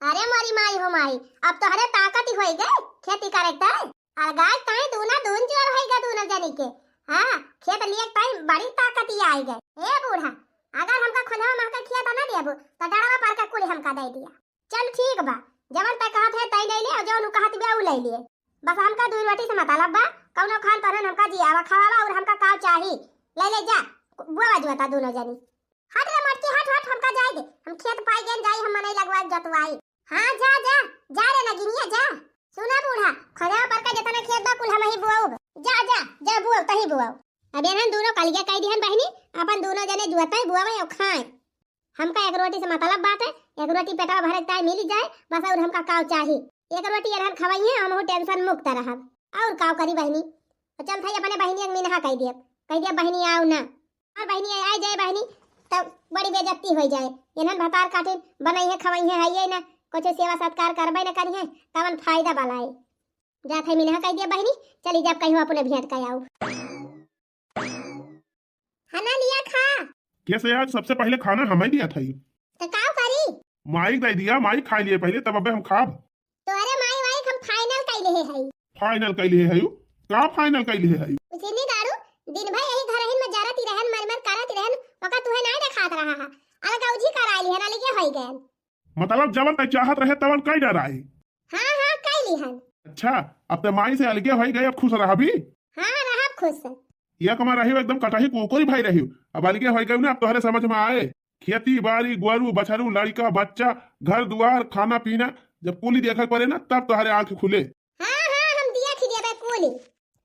अरे मोरी माई हो माई, अब तो हरे ताकत ही होई गए खेती करे त। और गाय ताई दूना दून जोर होईगा दूना जनी के। हां खेत लिए ताई बड़ी ताकत ही आई गए। ए बूढ़ा अगर हमका खंडवा महका खेत ना देबो तो डड़वा पर का कुल हमका दे दिया। चल ठीक बा, जवन तक कहत है तई ले ले और जवन कहत बा उ ले लिए। बस हमका दूध रोटी से मतलब बा, कौनो खान तरन हमका जियावा खावाला और हमका काव चाही। ले ले जा बुआ जुता दोनों जनी। हट रे मटकी हट हट, हमका जाए दे, हम खेत पाई गेन जाई, हम नहीं लगवाई जतवाई। हां जा जा जा रे नगिनिया जा। सुना बूढ़ा, खंडवा पर का जतना खेत बा कुल हम ही बुआऊ। जा जा जा बुआऊ तही बुआऊ। अब एनन दोनों कलिया कह दिहन बहिनी, अपन दोनों जने जुताई बुआवे और खाए। हमका एक रोटी से मतलब बात है, एक रोटी पेटवा भरे ताई मिल जाए बस, और हमका काव चाही। एक रोटी एनन खवाई है, हम हो टेंशन मुक्त रहब। और काव करी बहिनी, चल थाई अपने बहिनी मिनहा कह दिया बहिनी आओ ना। और बहिनी आ जाए बहिनी तब बड़ी बेइज्जती हो जाए। एनन भतार काटे बनई है खवाई है आइए ना, कुछ सेवा सत्कार करबे ना करी है तवन फायदा वाला है। जा थाई मिनहा कह दिया बहिनी, चली जब कहीं अपने भेंट कर आऊ। खाना लिया खा कैसे आज सबसे पहले खाना हमें दिया था ये। तो काव करी माइक दे दिया, माइक खा लिए पहले तब अबे हम खाब। तो अरे माई वाई हम फाइनल कइले है। फाइनल कइले है यू का फाइनल कइले है यू? उसीनी दारू दिन भर यही घर हिन में जारती रहन मरमर करत रहन, ओका तुहे नहीं देखात रहा है। अलग औजी कराइली है ना लेके होई गए। मतलब जवन तक चाहत रहे तवन कई डर आई। हां हां कइली हन। अच्छा अब ते माई से अलगे होई गए, अब खुश रहा भी। हां रहब खुश। ये कमा रही एकदम कटाही कोकोरी भाई रही, अब अलगे होई गए ना, अब तोहरे समझ में आए। खेती बाड़ी गोरू बछरू लड़का बच्चा घर दुआर खाना पीना जब कुली देखा पड़े ना तब तोहरे आंख खुले। हां हां हम दिया खिदिया बे कुली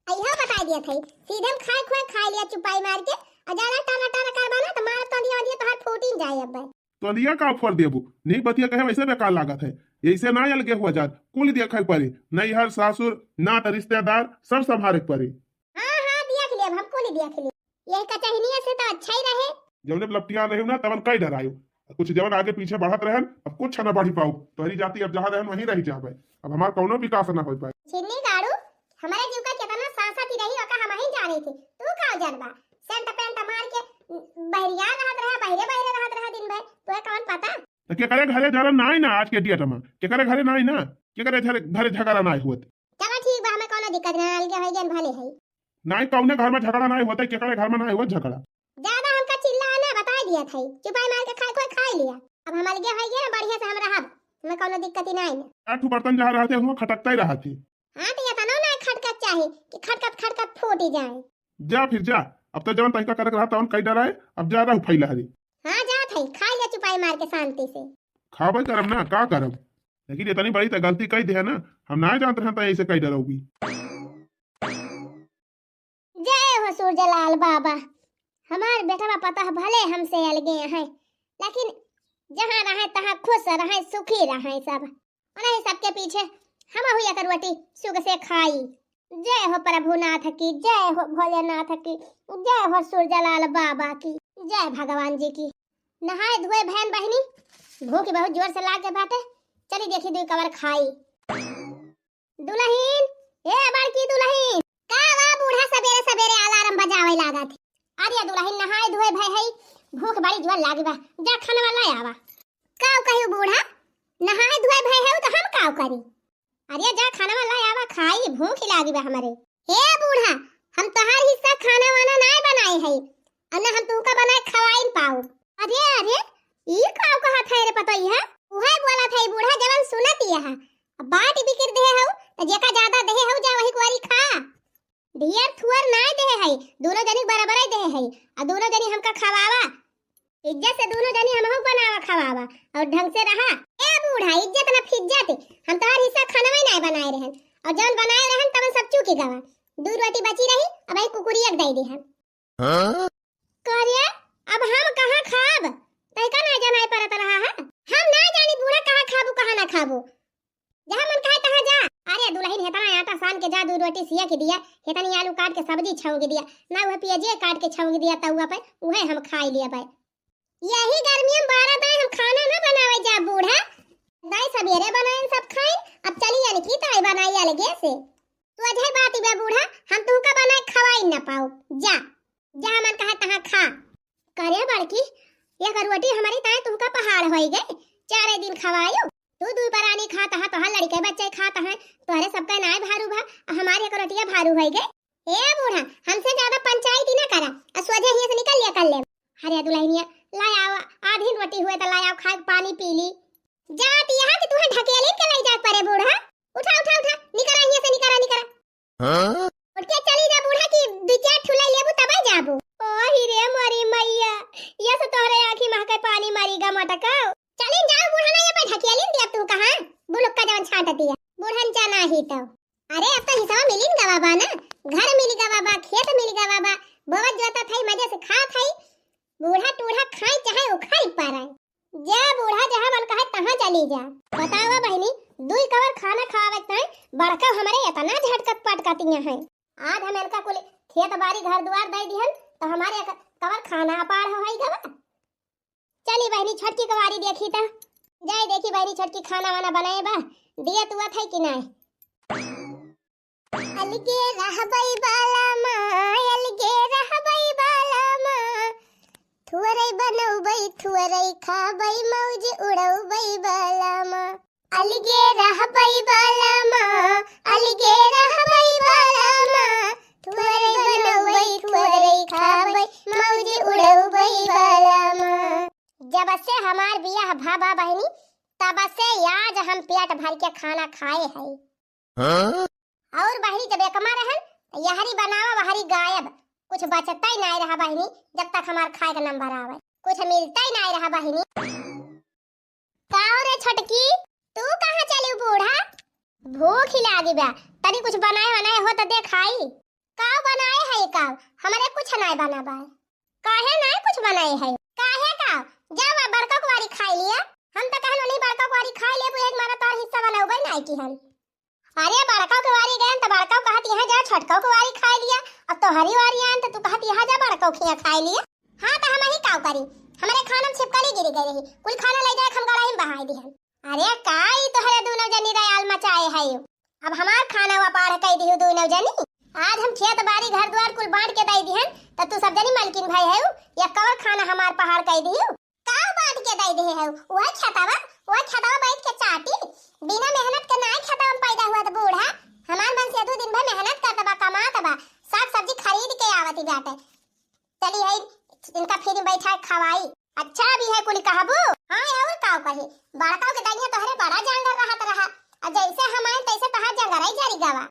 अइहा बता दिया थई, सीधे हम खाए खोए खा लिया चुपाई मार के। अजाला टाना टाना करबा ना तो मार तो दिया तोहर फूटिन जाए। अब तो लिया का फोड़ देबू नहीं बतिया कहे वैसे बेकार लागत है। ऐसे ना अलगे हो जात, कुल देखा पड़े, नहीं हर सासुर ना तो रिश्तेदार सब संभाले पड़े। हां हां दिया खिलिया हम कुली दिया खिली, यही कचहनिया से तो अच्छा ही रहे। जब लपटिया रहे ना तवन कई डरायो, कुछ जवन आगे पीछे बढ़त रहन अब कुछ ना बढ़ी पाऊ। तोहरी जाति अब जहां रहन वहीं रही जाबे, अब हमार कोनो विकास ना हो पाए। छिन्नी गाड़ू हमारे जीव का कितना सांसा थी रही ओका हम ही जाने थे, तू का जानबा। सेंट पेंट मार के बहरिया रहत रहा, बहरे बहरे रहत रहा दिन भर, तोए कौन पता। तो के करे घरे जरा नाई ना आज के डेट में, के करे घरे नाई ना, के करे घरे झगड़ा नाई होत। चलो ठीक बा, हमें कोनो दिक्कत ना, अलगे होई जन भले है। नाई कौने घर में झगड़ा नाई होता, के करे घर में नाई होत झगड़ा। ज्यादा हमका चिल्ला ना बता दिया थई, चुपाई मार के खाए खोए खा लिया। अब हम अलगे होई गए ना बढ़िया से हम रहब, हमें कोनो दिक्कत ही नहीं। आठ बर्तन जहां रहते हुआ खटकता ही रहती। हां तो ये तना ना खटकत चाहे कि खटकत खटकत फूट ही जाए। जा फिर जा, अब तो जवन तरीका करके रहा तवन कई डराए, अब जा रहा फैला हरी। हां जा थई खा लिया चुपाई मार के शांति से। खाबे करब ना का करब, लेकिन इतनी बड़ी तो गलती कई दे ना, हम ना जानते हैं तो ऐसे कई डरोगी। जय हो सूरजलाल बाबा, हमार बेटा पता है भले हमसे अलगे हैं, लेकिन जहाँ रहे तहाँ खुश रहे सुखी रहे सब। उन्हें सबके पीछे हम हुई करवटी सुख से खाई। जय हो प्रभुनाथ की, जय हो भोलेनाथ की, जय हो सूरजलाल बाबा की, जय भगवान जी की। नहाए धोए बहन बहनी, भूख बहुत जोर से लाग के बाटे, चली देखी दुई कवर खाई। दुल्हन ए बड़की दुल्हन का वा बूढ़ा सवेरे सवेरे अलार्म बजावे लागा थी। अरे दुल्हन नहाए धोए भय है, भूख बड़ी जोर लागी बा, जा खाना वाला आवा। काव कहियो बूढ़ा नहाए धोए भय है तो हम काव करी। अरे जा खाना वाला आवा खाई, भूख लागी बा हमारे। हे बूढ़ा हम तोहार हिस्सा खाना वाना नहीं बनाए है, अन्ना हम तुका बनाए खवाइन पाऊ। अरे अरे ई काव कहा था रे पतो है, उहे बोला था बूढ़ा जवन सुनत यह बाट बिकर दे हऊ त जेका ज्यादा दे हऊ जा वही कुआरी खा। ढियर थुअर नाय दे है, दोनों जनी बराबर दे है, आ दोनों जनी हमका खवावा। इज्जत से दोनों जनी हमहु बनावा खवावा और ढंग से रहा। ए बूढ़ा इज्जत ना फिज्जत, हम तोहार हिस्सा खाना में नहीं बनाए रहन, और जवन बनाए रहन तवन सब चूकी गवा। दू रोटी बची रही, अब एक कुकुरिया दे दी हम। हां करे अब हम कहां खाब, तैका ना जनाए परत रहा है। हम ना जानी बूढ़ा कहां खाबू कहां ना खाबू, जहां मन कहे तहां जा। अरे दुल्हन हेतना आटा सान के जा दू रोटी सिया के दिया, हेतनी आलू काट के सब्जी छौंक दिया, ना वह पियाजी काट के छौंक दिया तउआ पे, उहे हम खाई लिया भाई। यही गर्मी में 12 दाई हम खाना ना बनावे जा बूढ़ा, दाई सवेरे बनाए सब खाई, अब चली यानी की ताई बनाई अलगे से। तू अजय बात बा बूढ़ा, हम तू का बनाए खवाई ना पाओ, जा जहां मन कहा तहां खा। करे बड़की एक रोटी हमारी ताई तुमका पहाड़ होई गए, 4 दिन खवायो, तू दू परानी खाता है तो हर लड़के बच्चे खाता है, तोहरे सबका नाय भारू भा, हमारे एक रोटिया भारू होई गए। ए बूढ़ा हमसे ज्यादा पंचायत ना करा, और सोझे ही से निकल लिया कर ले। अरे दुल्हनिया लाई आओ, आधी रोटी हुए तो लाई आओ, खा पानी पी ली। जात यहाँ कि तुहे ढकेली के लाई जा परे बूढ़ा, उठा उठा उठा निकरा यहाँ से निकरा। हां उठ के चली जा बूढ़ा की बिचार ठुला लेबू तबे जाबू। ओ ही रे मोरी मैया, ये से तोहरे आंखी महके पानी मारीगा मटकाओ। चलिन जाओ बूढ़ा ना ये पे ढकेली दिया तू कहां बुलुक्का जवन छाट दिया बूढ़न जाना ही तो। अरे अब तो हिस्सा मिलिन गवाबा ना, घर मिली गवाबा, खेत मिली गवाबा, बहुत जोता थाई मजे से खा थाई, बूढ़ा टूढ़ा खाई चाहे उखाई पाराई। जा बूढ़ा जहां मन कहे तहां चली जा। बतावा बहनी दुई कवर खाना खावे ताई बड़का हमरे इतना झटकत पटकतियां है। आज हम इनका कुल खेत बाड़ी घर द्वार दे दिहन तो हमारे कवर खाना अपार होई गवा। चली बहनी छोटकी कवारी देखी ता, जाए देखी बहनी छोटकी खाना वाना बनाए बा, दिया तुआ थाई कि नहीं। अलगे रहबई बाला मां, अलगे रहबई बाला मां, थुवरई बनौबई थुवरई खाबई मौज उड़ौबई बाला मां। अलगे रहबई बाला मां, अलगे रहबई बाला मां, थुवरई बनौबई थुवरई खाबई मौज उड़ौबई बाला मां। जब से हमार बियाह भाबा बहनी तब से आज हम पेट भर के खाना खाए हैं। और बहनी जब एकमा रहन यहरी बनावा वहरी गायब, कुछ बचता ही नहीं रहा बहनी, जब तक हमार खाए का नंबर आवे कुछ मिलता ही नहीं रहा बहनी। काओ रे छोटकी तू कहां चली बूढ़ा, भूख ही लागी बा, तनी कुछ बनाए हो तो दे खाई। काओ बनाए है काओ, हमारे कुछ नहीं बना बा। काहे नहीं कुछ बनाए है, काहे काओ जावा बड़का कुवारी खाई लिया, हम तो कहनो नहीं बड़का कुवारी खाई ले एक मारा तोर हिस्सा बनाओगे नहीं कि हम। अरे बड़का कुवारी गए तो बड़का कहत यहां जा, छोटका कुवारी खाई लिया, अब तो हरी वारी आन तो तू कहत यहां जा बड़का खिया खाई लिया। हां तो हम ही काव करी, हमारे खाना में छिपकली गिर गई रही, कुल खाना ले जाए हम गड़ाई में बहाई दिहन। अरे काई तो हरे दोनों जनी रयाल मचाए है, अब हमार खाना वा पाड़ कई दिहु दोनों जनी। आज हम खेत बाड़ी घर द्वार कुल बांट के दई दिहन त तू सब जनी मालकिन भाई है, या कवर खाना हमार पहाड़ कई दिहु काव बांट के दई दे है। वह छतावा बैठ के चाटी, बिना मेहनत के नहीं छतावा में पैदा हुआ तो बूढ़ा, हमार मन से 2 दिन भर मेहनत करत बा, कमात बा, साग सब्जी खरीद के आवती बाटे। चली है इनका फिर बैठा खवाई, अच्छा भी है कुल कहबू। हां और काव कही बड़काव के दइया तोहरे बड़ा जांगर रहत रहा, और जैसे हम आए तैसे तहां जंगराई जारी गवा,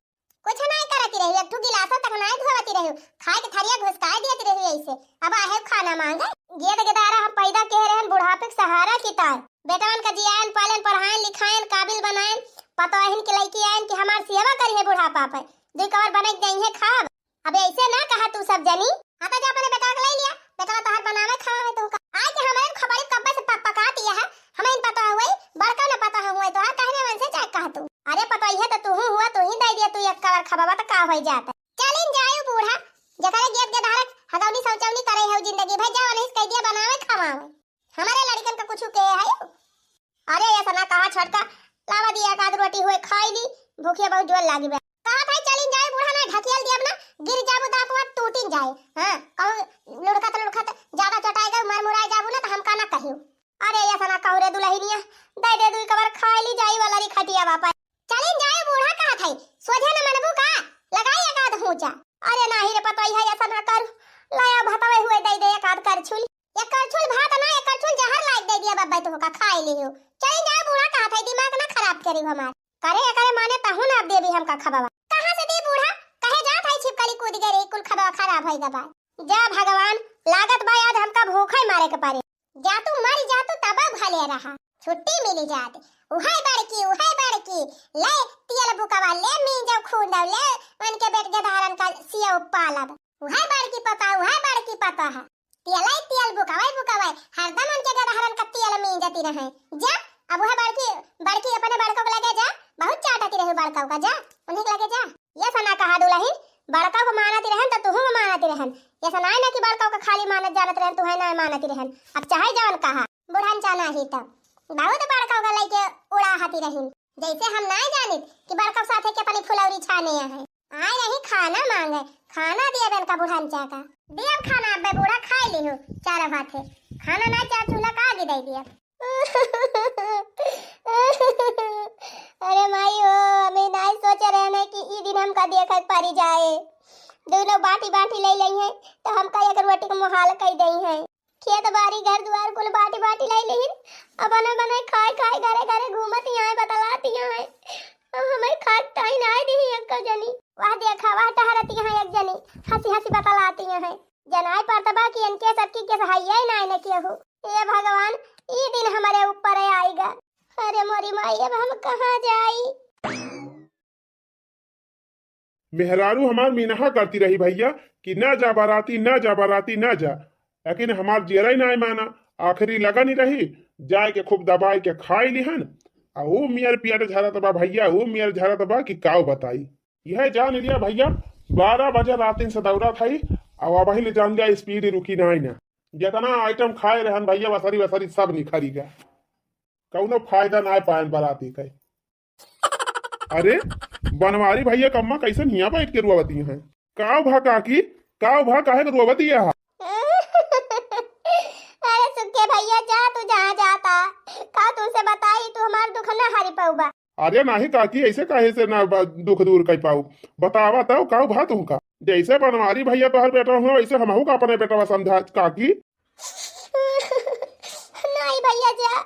कुछ नहीं करती रही, एक ठो गिलास तक नहीं धोवती रही, खाए के थरिया घुसकाए देती रही ऐसे। अब आहे खाना मांगे गेद गेदारा हम पैदा के रहन बुढ़ापे के सहारा की तार, बेटवन का जियान पालन पढ़ाएं लिखाएं काबिल बनाएं, पतोहिन के लड़की आएं कि हमार सेवा करी है बुढ़ापा पे, दुई कवर बने देई है खाब। अब ऐसे ना कहा तू सब जनी, आता जा अपने बेटा के ले लिया, बेटा तोहर बनावे खावे तू का आज के हमारे खबड़ी कब्बे से पकाती है, हमें इन पता हुई बड़का ना पता हुई तो कहने मन से चाहे कह तू। अरे पता ही है तो तू हुआ तू ही दे दिया, तू एक कवर खबावा तो का हो जाता। चलिन जायो बूढ़ा जकरे गेट के धारक हगौनी शौचौनी करे है जिंदगी भर जाओ नहीं कह दिया बनावे खावावे, हमारे लड़कन का कुछ के है। अरे ऐसा ना कहा छोटका लावा दिया एक आध रोटी हुए खाई ली, भूखे बहुत जोर लागी बे कहा था चलिन जाए बूढ़ा ना ढकेल दिया ना गिर जाबू दांतवा टूटिन जाए। हां कहूं लुड़का तो ज्यादा चटाएगा मर मुराई जाबू ना तो हम का ना कहियो। अरे ऐसा ना कहू रे दुल्हनिया दे दुई कवर खाई ली जाई वाला री खटिया वापस। चलिन जाए बूढ़ा कहा था सोझे ना मनबू का लगाई एक आध होचा। अरे नाही रे पतोई है ऐसा ना कर, लाया भातवे हुए दे एक आध करछुल, एक करछुल भात ना एक करछुल जहर लाग दे दिया बाबा तो का खाई लियो। चलिन जाए बूढ़ा कहा था दिमाग ना खराब करी हमार, करे करे माने तहु ना दे भी हम का खबावा कहां से दी बूढ़ा कहे जा था छिपकली कूद गई कुल खबावा खराब होई गबा। जा भगवान लागत बा आज हमका भूखे मारे के पारे, जा तू मर जा तू तब भले रहा, छुट्टी मिली जात उहाई बड़की ले तियल बुकावा ले मी जब खून दव ले मन के बेट के धारन का सिया पालब उहाई बड़की पता है तियल बुकावा हरदम मन के धारन का तियल मी जती रहे। जा अब वह बड़की बड़की अपने बड़का को लगे जा, बहुत चाटती रहे बड़का का, जा उन्हीं के लगे जा। ये सना कहा दुल्हन, बड़का को मानती रहन तो तुहू मानती रहन, ये सना ना कि बड़का को खाली मानत जानत रहन, तुहे ना मानती रहन। अब चाहे जवन कहा बुढ़ान चाना ही तब बहुत बड़का का लेके उड़ा हाथी रहीन, जैसे हम ना जानित कि बड़का साथे के अपनी फुलौरी छाने हैं। आए नहीं खाना मांगे, खाना दिए बेन का बुढ़ान चाका दिए खाना, अब बूढ़ा खाई लिहु चार भाते खाना ना चार चूल्हा का आगे दे दिया। अरे माई हो, हमें नहीं सोच रहे हैं कि ई दिन हमका देखत पारी जाए, दोनों बाटी बाटी ले ली हैं तो हमका एक रोटी को मुहाल कई दई हैं, खेत बाड़ी घर द्वार कुल बाटी बाटी ले ली, अब बने बने खाए खाए घरे घरे घूमती हैं बतलाती हैं, अब हमें खाता ही नहीं दी एक जनी, वह देखा वह टहरती हैं एक जनी हंसी हंसी बतलाती हैं, जनाई पर तबा की इनके सबकी के सहाय ना न किए हो। ये भगवान ये दिन हमारे ऊपर आएगा, अरे मोरी माई अब हम कहाँ जाई। मेहरारू हमार मीनहा करती रही भैया कि न जा बाराती न जा बाराती न जा, लेकिन हमार जेरा ही ना माना, आखिरी लगा नहीं रही जाए के खूब दबाई के खाई लिहन, आ वो मियर पियर झरा तबा भैया, वो मियर झरा तबा कि काव बताई। यह जान लिया भैया 12 बजे रात से दौड़ा था, अब वही ले जान लिया स्पीड रुकी ना, जितना आइटम खाए रहन भैया वसरी वसरी सब निखरी गया, कौनो फायदा ना पाए बाराती के। अरे बनवारी भैया कम्मा कैसे निया बैठ के रुआवती हैं, काव भा काकी काव भा काहे के रुआवती है। अरे सुखे भैया जा तू जहाँ जाता का तुमसे बताई, तू हमार दुख ना हरी पाऊबा। अरे नहीं काकी ऐसे काहे से ना दुख दूर कर पाऊ, बतावा तो काव भा तुमका, जैसे बनवारी भैया तोहर बेटा हो वैसे हमहू का अपने बेटा समझा काकी। नहीं भैया जा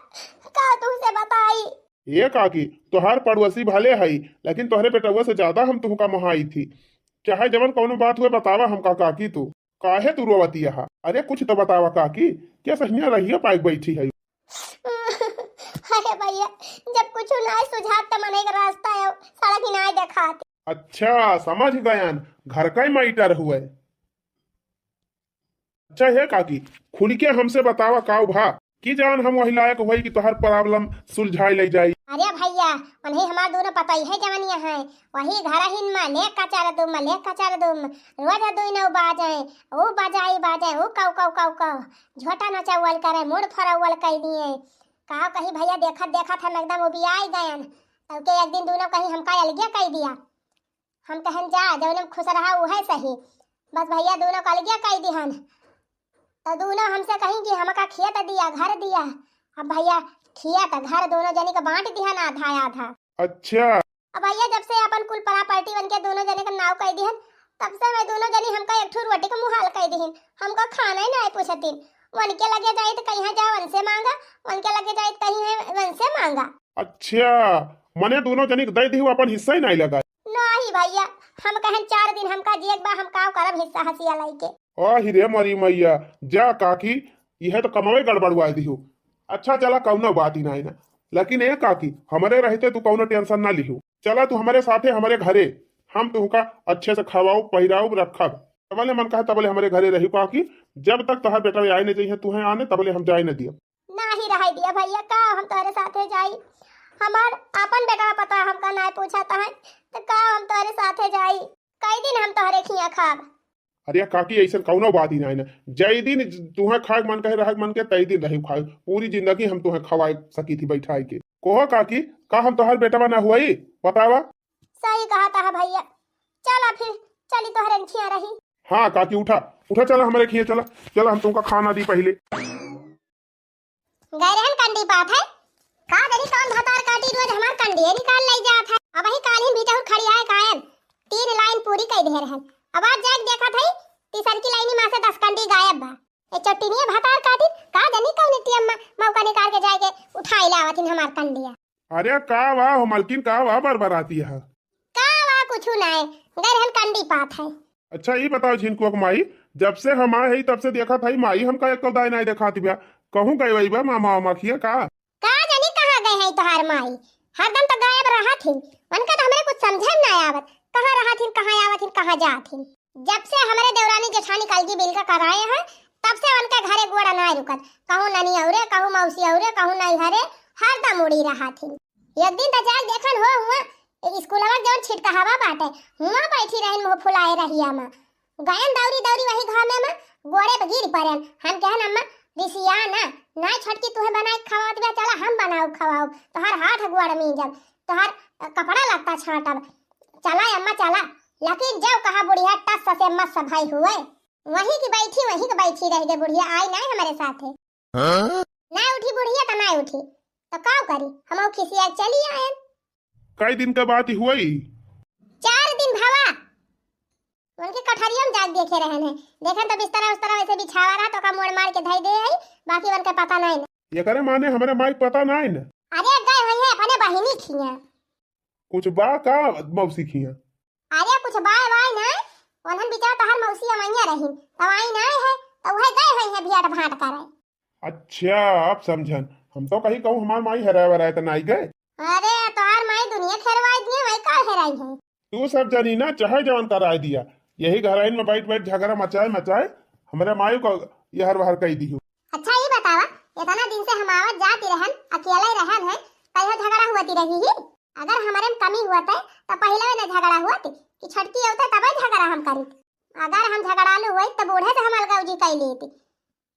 का तुमसे बताई। ये काकी तोहर पड़ोसी भले हई, लेकिन तोहरे बेटवा से ज्यादा हम तुमका मोहाई थी, चाहे जवन कौनो बात हुए बतावा हमका काकी, तू काहे तू रोवती है। अरे कुछ तो बतावा काकी, क्या सहिया रहिए पाइक बैठी है। अरे भैया जब कुछ ना सुझाव तो मन एक रास्ता है सड़क ही ना दिखाती। अच्छा समझ गयान, घर का ही माइटर हुए। अच्छा है काकी खुल के हमसे बतावा काव भा की जान हम वही लायक हुई कि तोहर प्रॉब्लम सुलझाई ले जाई। अरे भैया उन्हें हमार दोनों पता ही है जवनिया है, वही घर हिन में ले कचार दूम ले कचार दूम रोज दुई नौ बाजे वो बजाई बाजे वो कौ कौ कौ कौ झोटा नचावल करे मूड फरावल कह दिए, कहा कहीं भैया देखत देखत हम एकदम उबियाई गयन, तब के एक दिन दोनों कहीं हमका अलगे कह दिया, हम कहन जा जवन खुश रहा वो है सही, बस भैया दोनों का अलगे कह दिहन, तो दोनों हमसे कहीं कि हमका खेत दिया घर दिया, अब भैया खिया तो घर दोनों जने को बांट दिहन आधा आधा। अच्छा अब भैया जब से अपन कुल प्रॉपर्टी बन के दोनों जने का नाव कह दिहन, तब से मैं दोनों जनी हमका एक ठो रोटी का मुहाल कह दिहन, हमको खाना ही नहीं पूछतीन, वन के लगे जाए तो कहीं जा वन से मांगा, वन के लगे जाए कहीं है वन से मांगा। अच्छा मने दोनों जनी दे दी अपन हिस्सा ही नहीं लगा। नहीं भैया हम कहन 4 दिन हमका जिएक बा, हम का करब हिस्सा हसिया लाई के। ओही रे मरी मैया जा काकी, यह तो कमावे गड़बड़ुआ दिहु। अच्छा चला कौनो बात ही नहीं ना, लेकिन ए काकी हमारे रहते तू कौनो टेंशन ना लिहू, चला तू हमारे साथे हमारे घरे, हम तुमका अच्छे से खवाऊ पहिराऊ रखब, तबले मन कहे तबले हमारे घरे रही काकी, जब तक तोहर बेटा आए नहीं चाहिए तुम्हें आने तबले हम जाए न दिया। नहीं रह दिया भैया का हम तोरे साथे जाई, हमार अपन बेटा पता हमका नहीं पूछता है तो का हम तोरे साथे जाई, कई दिन हम तोहरे खिया खाब। अरे काकी ऐसा कौनो बात ही नहीं ना, जय दिन तुम्हें खाए मन कहे रह मन के तई दिन रही खाए, पूरी जिंदगी हम तुम्हें खवाए सकी थी बैठाई के। कोहो काकी का हम तोहर बेटा ना हुआ ही बतावा। सही कहा था भैया, चला फिर चली तोहरे खिया रही। हाँ काकी उठा उठा चला हमारे खिए, चला चला हम तुमका खाना दी पहले। गए रहन कंडी पात है का जनी कौन भतार काटी रोज हमार कंडी निकाल ले जात है, अब ही कालीन भीतर खड़ी आए कायन 3 लाइन पूरी कई दे रहन, अब आज जाके देखा थई तीसर की लाइन में से 10 कंडी गायब बा, ए चट्टीनिया भतार काटी का जनी कौन टीएम में मौका निकाल के जाके उठाई लावथिन हमार कंडिया। अरे का वाह मलकिन का वाह बरबराती है, का वाह कुछु नहीं गए रहन कंडी पात है। अच्छा ये बताओ झिनकुआ माई, जब से हम आए ही तब से देखा था माई हमका एक दाई नहीं देखा थी, कहूं गई वही बा मामा मखिया का जानी कहां गए हैं तोहार माई, हरदम तो गायब रहा थी, उनका तो हमरे कुछ समझे ना आवत, कहां रहा थी कहां आवत थी कहां जा थी, जब से हमारे देवरानी जेठानी कलगी बिल का कराए हैं तब से उनके घरे गोड़ा ना रुकत, कहूं ननी औरे कहूं मौसी औरे कहूं नहीं घरे हरदम उड़ी रहा थी। एक दिन तो जाल देखन हो हुआ स्कूलवा जौन छिटका हवा बाटे हुआ बैठी रहन मुंह फुलाए रहिया में गयन दौरी दौरी वही घर में गोड़े पे गिर पड़न। हम कहन अम्मा रिसिया ना ना छोटकी तुहे बनाए खवात बे चला हम बनाऊ खवाऊ तोहर हाथ गोड़ में जब तोहर कपड़ा लगता छाटब चला अम्मा चला। लेकिन जब कहा बुढ़िया टस से मस भाई हुए वही की बैठी रह गई बुढ़िया आई नहीं हमारे साथ है। ना उठी बुढ़िया तो ना उठी तो का करी हम खिसिया चली आए। कई दिन का बात हुई 4 दिन भावा उनके कठरिया में जाग देखे रहन है देखन तो बिस्तर उस तरह वैसे बिछावा रहा तो का मोड़ मार के धई दे है बाकी उनके पता नहीं। ये करे माने हमारे माई पता नहीं न। अरे गए हुई है अपने बहिनी खिया कुछ बा का मौसी खिया। अरे कुछ बाय बाय ना उन्हन बिचार तहर मौसी अमैया रही तवाई नहीं है तो वह गए हुई है बियाट भाट करे। अच्छा अब समझन हम तो कहीं कहूँ हमार माई हराए वराए तो नहीं गए। अरे तोहर माई दुनिया खेरवाई दिए वही का हेराई है। तू सब जानी ना चाहे जवान कराए दिया यही घराइन में बैठ बैठ झगड़ा मचाए हमारे माई को यहर वहर कही दी। अच्छा ये बतावा इतना दिन से हम आवत जाती रहन अकेले रहन है कहीं झगड़ा हुआती रही ही अगर हमारे में कमी हुआ था तो पहले न झगड़ा हुआ थी कि छटकी होता तब झगड़ा हम करी अगर हम झगड़ालू हुई तो बूढ़े से हम अलगावजी कई लेती।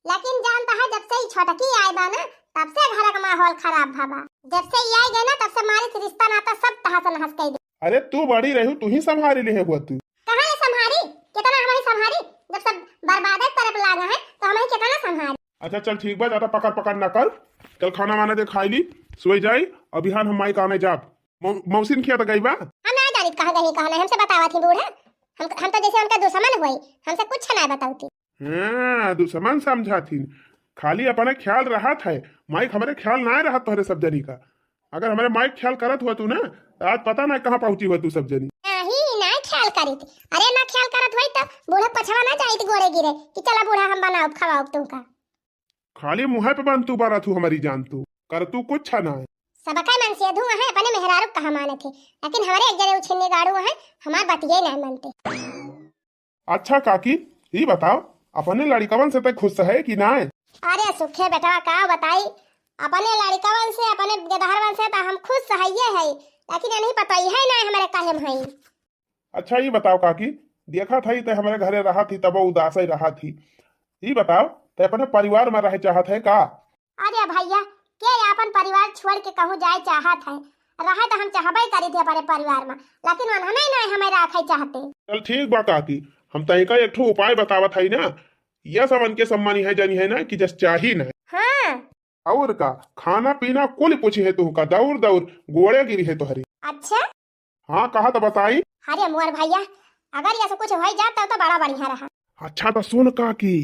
लेकिन जानता है जब से ही छटकी आए बा ना तब से घर का माहौल खराब भाबा जब से ये आई गए ना तब से हमारे रिश्ता नाता सब तहस नहस कई दे। अरे तू बड़ी रही तू ही संभाली ले हुआ तू कहां ले संभारी कितना हमारी संभारी जब सब बर्बाद तरफ लागा है तो हमें कितना संभारी। अच्छा चल ठीक बा ज्यादा पकड़ ना कर कल खाना वाना दे खाई ली सोई जाई अभी हम माई का आने जाब मौसी खिया तो गई बा हम ना जानित कहा गई कहना हमसे बतावा थी बूढ़ा हम तो जैसे उनका दुश्मन हुई हमसे कुछ ना बताऊती। हां दुश्मन समझा थी खाली अपने ख्याल रहा था माइक हमारे ख्याल ना रहा तोहरे सब जनी का अगर हमारे माइक ख्याल करत हुआ तू ना आज पता ना कहां पहुंची हुआ तू सब जनी नहीं ना ख्याल करी थी। अरे ना ख्याल करत हुई तो बूढ़ा पछवा ना जाई थी गोड़े गिरे कि चला बूढ़ा हम बनाओ खवाओ तुमका खाली मुंह पे बन तू बारा तू हमारी जान तू कर तू कुछ ना है सबका मन से धुआ है अपने मेहरारू कहा माने थे लेकिन हमारे एक जने उछिन्ने गाड़ू है हमार बतिये नहीं मानते। अच्छा काकी ये बताओ अपने लड़कवन से तक खुश है कि ना है। अरे सुखे बेटा का बताई अपने लड़कवन से अपने गदहरवन से तो हम खुश सहिए है लेकिन नहीं पता ही है ना हमारे काहे में है। अच्छा ये बताओ काकी देखा था तो हमारे घरे रहा थी तब उदास ही रहा थी ये बताओ तो अपने परिवार में रह चाहत है का। अरे भैया के अपन परिवार छोड़ के कहूँ जाए चाहत है रहा तो हम चाहबे करी थे अपने परिवार में लेकिन उन्होंने नहीं हमें रखे चाहते। चल ठीक बा काकी हम तय का एक ठो उपाय बतावत है ना यह सब उनके सम्मानी है जानी है ना कि जस चाही ना। हाँ और का खाना पीना कुल पूछी है तू का दौड़ दौड़ गोड़े गिरी है तुहरी। अच्छा हाँ कहा तो बताई। अरे मोर भैया अगर ये सब कुछ हो जाता तो बड़ा बढ़िया रहा। अच्छा तो सुन काकी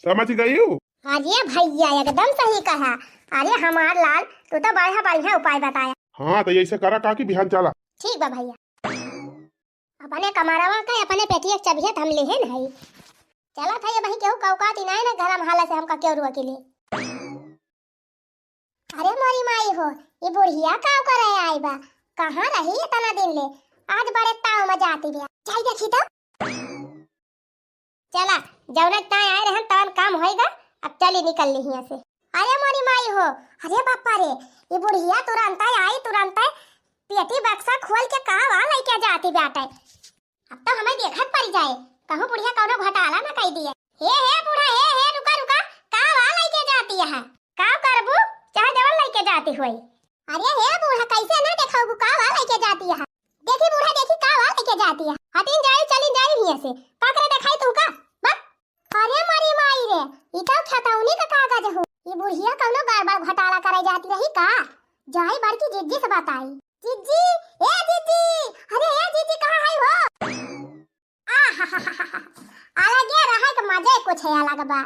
समझ गई हो। अरे भैया एकदम सही कहा। अरे हमार लाल तू तो बढ़िया बढ़िया उपाय बताया। हाँ तो ऐसे करा काकी बिहान चला। ठीक बा भैया अपने कमारावा का अपने पेटिया चबियत हम ले है नहीं चला था ये वही केहू कौकात ही नहीं ना घर में हाला से हमका क्यों रुआ के लिए। अरे मोरी माई हो ये बुढ़िया काव करे आई बा कहां रही इतना दिन ले आज बड़े ताव में जाती बिया जाई देखी तो चला जौनक ताय आए रहन तवन काम होएगा अब चली निकल ली यहां से। अरे मोरी माई हो अरे बापा रे ये बुढ़िया तुरंत आई तुरंत पेटी बक्सा खोल के कावा लेके जाती बेटा अब तो हमें देखत पड़ जाए कहूं बुढ़िया कौनो घोटाला ना कह दिए। हे बूढ़ा हे रुका रुका कावा लेके जाती है का करबू चाहे जवन लेके जाती होई। अरे हे बूढ़ा कैसे ना देखोगू कावा लेके जाती है देखी बूढ़ा देखी कावा लेके जाती है हटिन जाई चली जाई हिया से काकरे देखाई तू का बस। अरे मरी माई रे ई तो खतौनी का कागज हो ये बुढ़िया कौनो गड़बड़ घोटाला करे जाती रही का जाई बड़की जिज्जी से बताई। जिज्जी ए जिज्जी अरे ए जिज्जी कहां है हो अलग ये रहा के मजे कुछ है अलग बा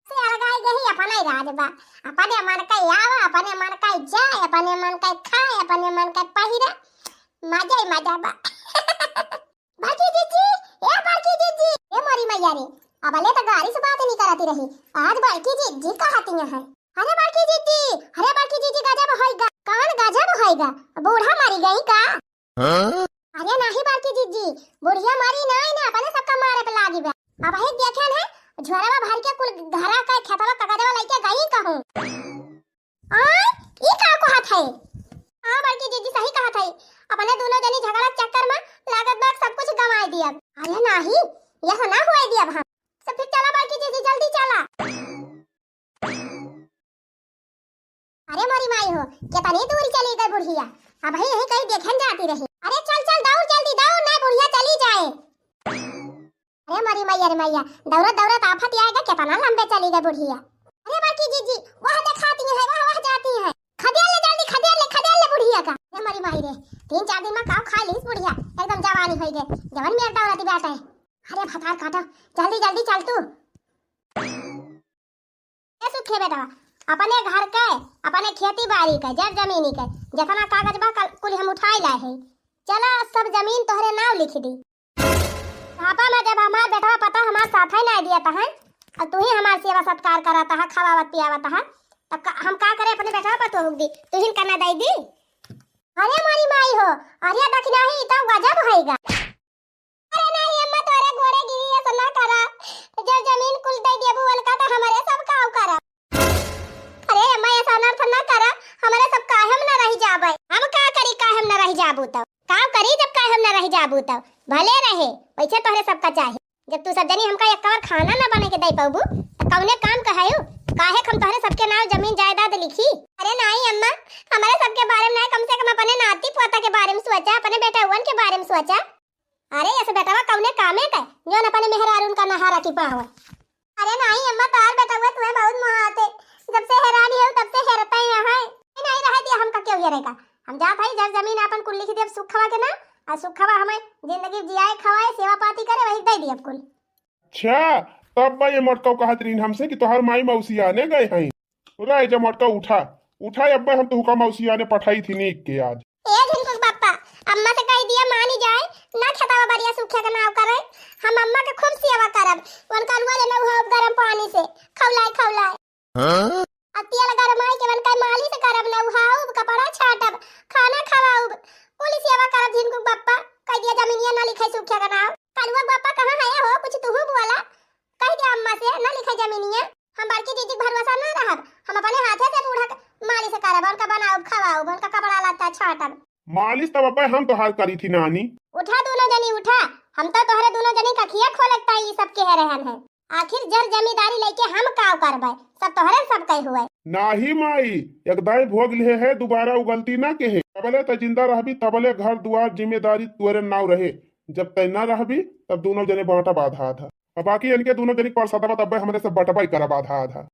से अलग आई गई अपने राज बा अपने मन का आवा अपने मन का जाए अपने मन का खाए अपने मन का पहिरा मजा ही मजा बा। बाकी जिज्जी ए मोरी मैया रे अब ले तो गाड़ी से बात नहीं करती रही आज बाकी जिज्जी कहती है। अरे बाकी जिज्जी गजब होएगा कौन गजब होएगा बूढ़ा मरी गई का। अरे नहीं बाकी जिज्जी बुढ़िया मरी नहीं ना अपने सबका मारे पे लागी बा अब ही देखे है झोरावा भर के कुल घरा का खेतवा कगदेवा लइके गई कहूं आय ई का को हाथ है हां बड़की जीजी सही कहा था अपने दोनों जनी झगड़ा चक्कर में लागत बात सब कुछ गंवा दिया अरे नहीं यह ना हुआ दिया हम सब फिर चला बड़की जीजी जल्दी चला अरे मोरी माई हो कितनी दूर चली गई बुढ़िया अब ही यहीं कहीं देखन जाती रही अरे चल चल दौड़ जल्दी दौड़ ना बुढ़िया चली जाए अरे मोरी मैया रे मैया दौड़त दौड़त आफत आएगा कितना लंबे चली गई बुढ़िया अरे बाकी जीजी वहां दिखाती है वहां जाती है खदेड़ ले जल्दी खदेड़ ले बुढ़िया का अरे मोरी माई रे 3-4 दिन में काव खा लीस बुढ़िया एकदम जवानी हो गई जवान में दौड़ती बैठे अरे फटार काटो जल्दी जल्दी चल तू ये सुखे बेटा अपने घर के अपने खेती बाड़ी के जब जमीनी के जितना कागज बा कुल हम उठाई लाए है चला सब जमीन तोहरे नाव लिख दी पापा में जब हमार बेटा पता हमार साथ ही ना दिया था और तू ही हमार सेवा सत्कार कराता है खवावत पियावत है तब हम का करे अपने बेटा पर तो हुक दी तू ही करना दई दी अरे मारी माई हो अरे दखना ही तो गजब होएगा अरे नहीं अम्मा तोरे गोरे गिरी ऐसा ना करा जो जमीन कुल दई देबू वलका तो हमारे सब काव करा अरे अम्मा ऐसा अनर्थ ना करा हमारे सब काहे में ना रह जाबे हम का करी काहे में ना रह जाबू तब काम करी जब काहे में ना रह जाबू तब भले रहे वैसे तोहरे सबका चाहे जब तू सब जनी हमका एक बार खाना ना बने के दई पाबू तो कौने काम कहायो काहे हम तोहरे सबके नाम जमीन जायदाद लिखी अरे नहीं अम्मा हमारे सबके बारे में नहीं कम से कम अपने नाती पोता के बारे में सोचा अपने बेटा उन के बारे में सोचा अरे ऐसे बेटावा कौने कामे का जो न अपने मेहरारून का नहारा की पावा अरे नहीं अम्मा तार बेटा हुआ तुम्हें बहुत महाते जब से हैरानी है तब से हैरता ही है नहीं रह दिया हमका क्यों ये रहेगा हम जात है जब जमीन अपन कुल लिख दे सुख खवा के ना और सुख खवा हमें जिंदगी जियाए खवाए सेवा पाती करे वही दे दी अब कुल अच्छा तब मैं ये मटका कहत रही हमसे कि तोहर माई मौसी आने गए हैं पूरा जब मटका उठा अब्बा हम तो हुका मौसी आने पठाई थी नीक के आज ए झिनकुक पापा अम्मा से कह दिया मानी जाए ना खतावा बढ़िया सूखे का नाव करे हम अम्मा के खूब सेवा करब उनका लुआ लेना हुआ गरम पानी से खवलाए अतिया लगा रमाई के उनका माली से करब ना उहाऊ कपड़ा छाटब खाना खवाऊ कुल सेवा करब झिनकुक पापा कह दिया जमीनिया ना लिखे सूखे का नाव कलुआ पापा कहां है हो कुछ तू बोला कह दिया अम्मा से ना लिखे जमीनिया हम बड़की दीदी भरोसा ना रहब हम अपने हाथे से बूढ़ा माली से करब उनका बनाऊ खवाऊ उनका कपड़ा लाता छाटब मालिश तब अब्बा हम तोहार करी थी नानी उठा दोनों जनी उठा हम तो तोहरे दोनों जनी का खिया खोलकता ये सब के रहन है आखिर जर जमींदारी लेके हम काव करबै सब तोहरे सब कह हुए नाही माई एकदाई भोग ले है दोबारा उ गलती ना के है तबले त जिंदा रहबी तबले घर दुआर जिम्मेदारी तोरे नाव रहे जब तय ना रहबी तब दोनों जने बांटा बाधा था अब बाकी इनके दोनों जने पर सदा तब हमरे सब बटबाई करा बाधा था